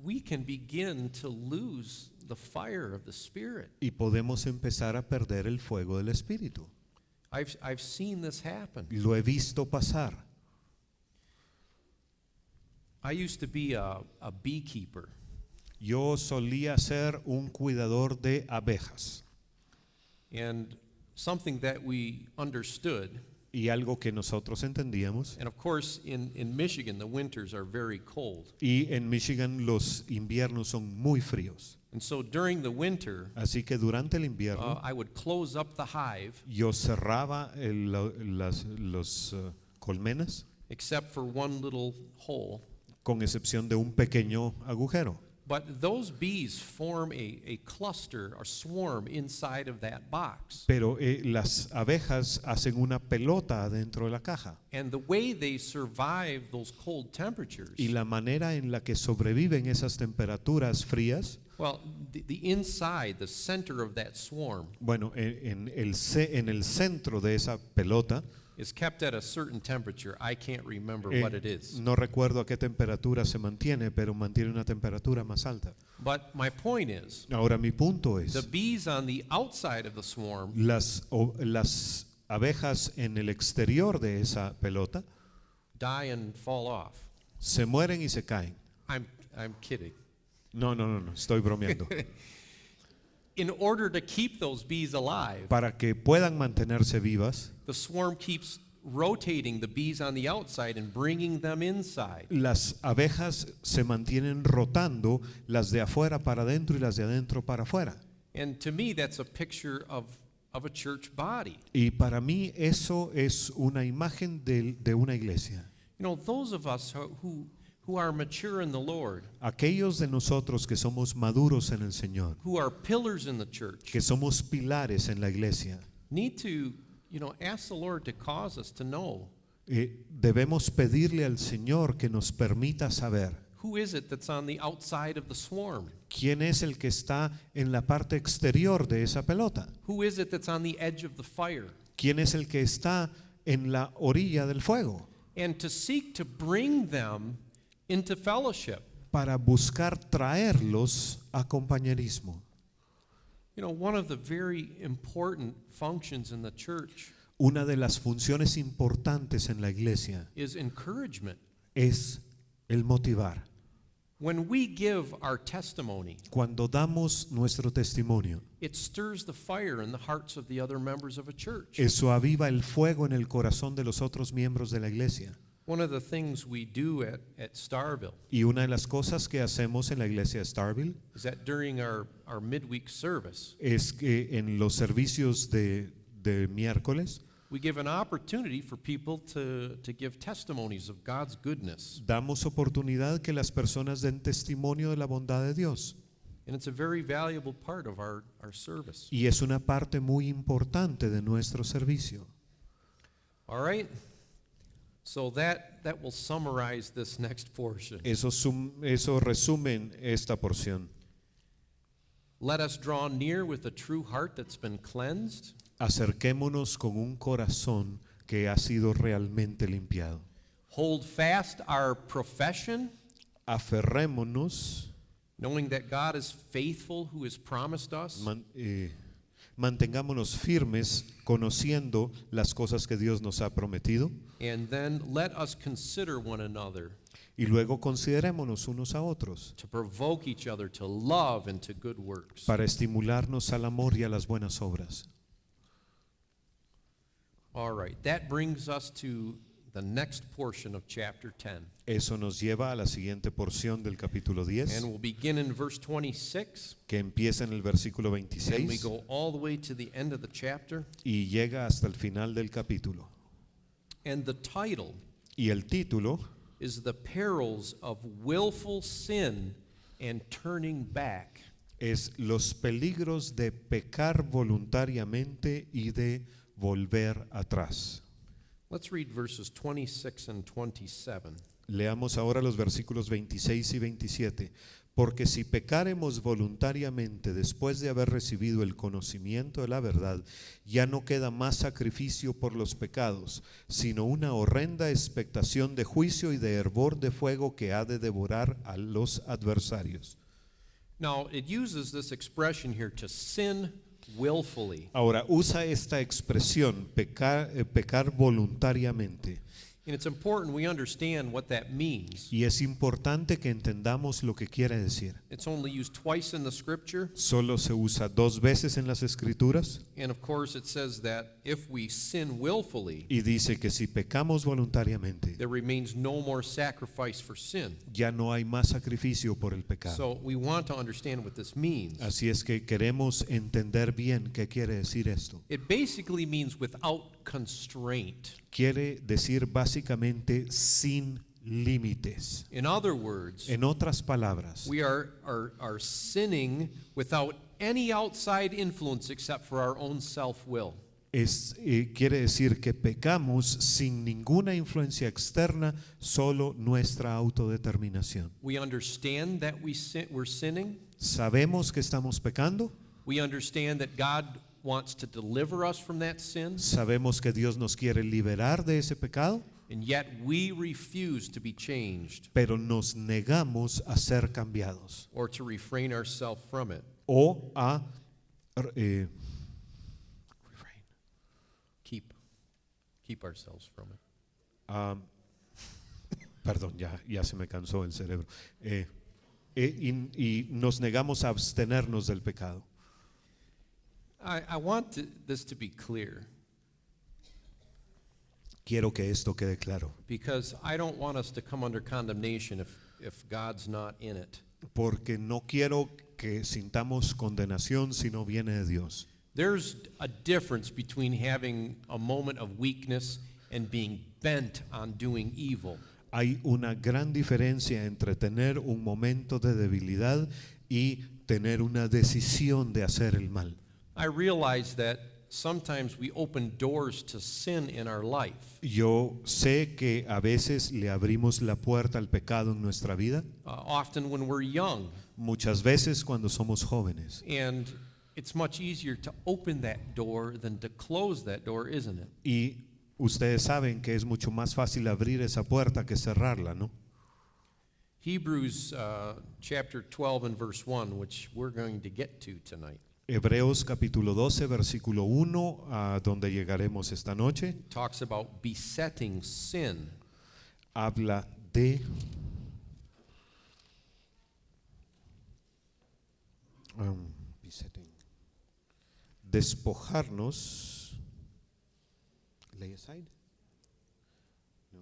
we can begin to lose the fire of the Spirit. Y podemos empezar a perder el fuego del Espíritu. I've seen this happen. Lo he visto pasar. I used to be a beekeeper. Yo solía ser un cuidador de abejas. And something that we understood, Y algo que nosotros entendíamos. and of course in Michigan the winters are very cold. Y en Michigan los inviernos son muy fríos. And so during the winter, Así que durante el invierno I would close up the hive yo cerraba los colmenas, except for one little hole. con excepción de un pequeño agujero. But those bees form a cluster or swarm inside of that box. Pero las abejas hacen una pelota adentro de la caja. And the way they survive those cold temperatures, Y la manera en la que sobreviven esas temperaturas frías, well, the inside, the center of that swarm bueno, en el centro de esa pelota, is kept at a certain temperature. I can't remember what it is. no recuerdo a qué temperatura se mantiene, pero mantiene una temperatura más alta. But my point is, Ahora mi punto the es, bees on the outside of the swarm las abejas en el exterior de esa pelota die and fall off. se mueren y se caen. I'm kidding. No, estoy bromeando. In order to keep those bees alive, Para que puedan mantenerse vivas, the swarm keeps rotating the bees on the outside and bringing them inside. las abejas se mantienen rotando, las de afuera para adentro y las de adentro para afuera. And to me, that's a picture of a church body. Y para mí eso es una imagen de una iglesia. You know, those of us who are mature in the Lord, Aquellos de nosotros que somos maduros en el Señor, who are pillars in the church, que somos pilares en la iglesia, need to, ask the Lord to cause us to know debemos pedirle al Señor que nos permita saber who is it that's on the outside of the swarm? quién es el que está en la parte exterior de esa pelota, Who is it that's on the edge of the fire? quién es el que está en la orilla del fuego, And to seek to bring them into fellowship. para buscar traerlos a compañerismo. You know, one of the very important functions in the church Una de las funciones importantes en la iglesia is encouragement. es el motivar. When we give our testimony, Cuando damos nuestro testimonio, it stirs the fire in the hearts of the other members of a church. eso aviva el fuego en el corazón de los otros miembros de la iglesia. One of the things we do at Starville Y una de las cosas que hacemos en la iglesia de Starville is that during our midweek service, es que en los servicios de miércoles we give an opportunity for people to give testimonies of God's goodness. damos oportunidad que las personas den testimonio de la bondad de Dios. And it's a very valuable part of our service. Y es una parte muy importante de nuestro servicio. All right? So that will summarize this next portion. Eso resume esta porción. Let us draw near with a true heart that's been cleansed, Acerquémonos con un corazón que ha sido realmente limpiado. hold fast our profession, Aferrémonos, knowing that God is faithful who has promised us, mantengámonos firmes conociendo las cosas que Dios nos ha prometido and then let us consider one another y luego considerémonos unos a otros to provoke each other to love and to good works. para estimularnos al amor y a las buenas obras. All right, that brings us to the next portion of chapter 10. Eso nos lleva a la siguiente porción del capítulo 10, And we'll begin in verse 26, que empieza en el versículo and we 26 go all the way to the end of the chapter. y llega hasta el final del capítulo. And the title Y el título is The Perils of Willful Sin and Turning Back. es Los peligros de pecar voluntariamente y de volver atrás. Let's read verses 26 and 27. Leamos ahora los versículos 26 y 27. Porque si pecáremos voluntariamente después de haber recibido el conocimiento de la verdad, ya no queda más sacrificio por los pecados, sino una horrenda expectación de juicio y de hervor de fuego que ha de devorar a los adversarios. Now, it uses this expression here, to sin willfully. Ahora, usa esta expresión, pecar voluntariamente. And it's important we understand what that means. Y es importante que entendamos lo que quiere decir. It's only used twice in the scripture. Solo se usa 2 veces en las Escrituras And of course, it says that if we sin willfully, y dice que si pecamos voluntariamente, there remains no more sacrifice for sin. ya no hay más sacrificio por el pecado. So we want to understand what this means. Así es que queremos entender bien qué quiere decir esto. It basically means without constraint. Quiere decir básicamente sin límites. In other words, En otras palabras, we are sinning without any outside influence except for our own self-will. quiere decir que pecamos sin ninguna influencia externa, solo nuestra autodeterminación. We understand that we're sinning. Sabemos que estamos pecando, We understand that God wants to deliver us from that sin, sabemos que Dios nos quiere liberar de ese pecado, and yet we refuse to be changed pero nos negamos a ser cambiados or to refrain ourselves from it. o a Keep ourselves from it. perdón, ya se me cansó el cerebro. Y nos negamos a abstenernos del pecado. I want this to be clear, Quiero que esto quede claro, because I don't want us to come under condemnation if God's not in it. porque no quiero que sintamos condenación si no viene de Dios. There's a difference between having a moment of weakness and being bent on doing evil. Hay una gran diferencia entre tener un momento de debilidad y tener una decisión de hacer el mal. I realize that sometimes we open doors to sin in our life. Yo sé que a veces le abrimos la puerta al pecado en nuestra vida, Often when we're young, muchas veces cuando somos jóvenes. and it's much easier to open that door than to close that door, isn't it? Y ustedes saben que es mucho más fácil abrir esa puerta que cerrarla, ¿no? Hebrews chapter 12 and verse 1, which we're going to get to tonight, Hebreos capítulo 12, versículo 1, a donde llegaremos esta noche, talks about besetting sin. habla de despojarnos. Lay aside. No.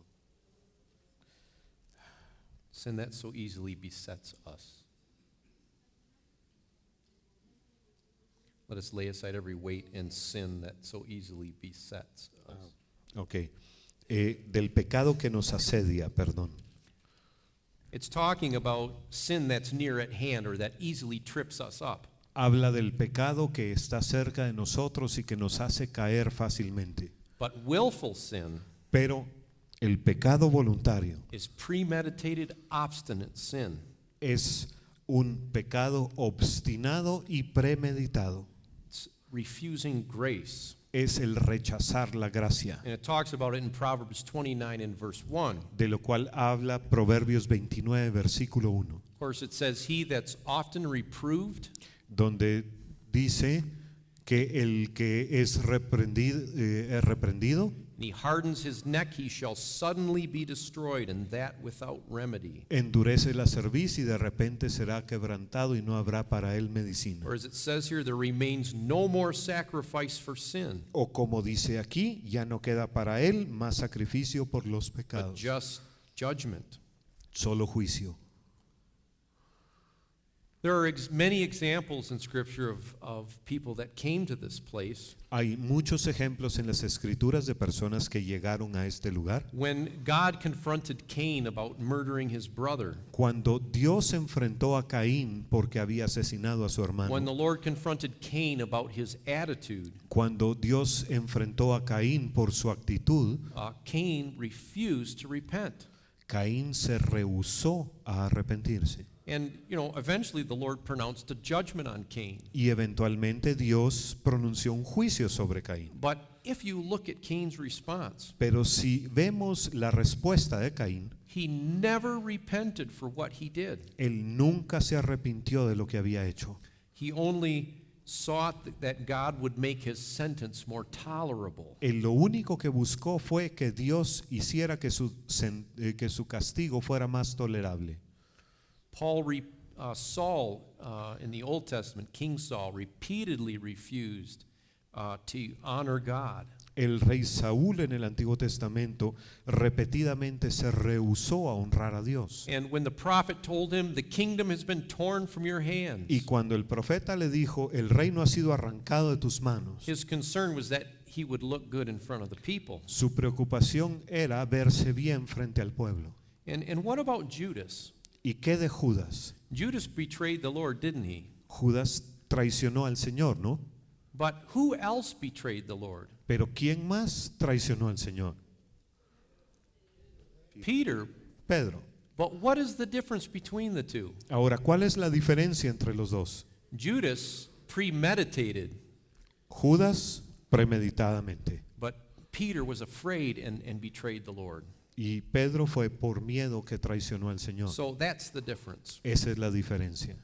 Sin that so easily besets us. Let us lay aside every weight and sin that so easily besets us. Ok. Del pecado que nos asedia, perdón. It's talking about sin that's near at hand or that easily trips us up. Habla del pecado que está cerca de nosotros y que nos hace caer fácilmente. But willful sin Pero el pecado voluntario is premeditated, obstinate sin. es un pecado obstinado y premeditado. It's refusing grace. Es el rechazar la gracia, And it talks about it in Proverbs 29 and verse 1. de lo cual habla Proverbios 29, versículo 1, Of course, it says, he that's often reproved donde dice que el que es reprendido and he hardens his neck, he shall suddenly be destroyed, and that without remedy. endurece la cerviz y de repente será quebrantado y no habrá para él medicina. Or as it says here, there remains no more sacrifice for sin, O como dice aquí, ya no queda para él más sacrificio por los but pecados, just judgment. solo juicio. There are many examples in Scripture of people that came to this place Hay muchos ejemplos en las escrituras de personas que llegaron a este lugar. when God confronted Cain about murdering his brother, Cuando Dios enfrentó a Caín porque había asesinado a su when hermano. the Lord confronted Cain about his attitude, Cuando Dios enfrentó a Caín por su actitud, Cain refused to repent. Caín se rehusó a arrepentirse. And, eventually the Lord pronounced a judgment on Cain. Y eventualmente Dios pronunció un juicio sobre Caín. But if you look at Cain's response, Pero si vemos la respuesta de Caín, he never repented for what he did. él nunca se arrepintió de lo que había hecho. He only sought that God would make his sentence more tolerable. Él lo único que buscó fue que Dios hiciera que su castigo fuera más tolerable. Saul in the Old Testament, King Saul, repeatedly refused to honor God. El rey Saúl en el Antiguo Testamento repetidamente se rehusó a honrar a Dios. And when the prophet told him, the kingdom has been torn from your hands, Y cuando el profeta le dijo, el reino ha sido arrancado de tus manos, his concern was that he would look good in front of the people. su preocupación era verse bien frente al pueblo. And what about Judas? ¿Y qué de Judas? Judas betrayed the Lord, didn't he? Judas traicionó al Señor, ¿no? But who else betrayed the Lord? Pero ¿quién más traicionó al Señor? Peter. Pedro. But what is the difference between the two? Ahora, ¿cuál es la diferencia entre los dos? Judas premeditated, Judas premeditadamente but Peter was afraid and betrayed the Lord. y Pedro fue por miedo que traicionó al Señor. So that's the difference. Esa es la diferencia.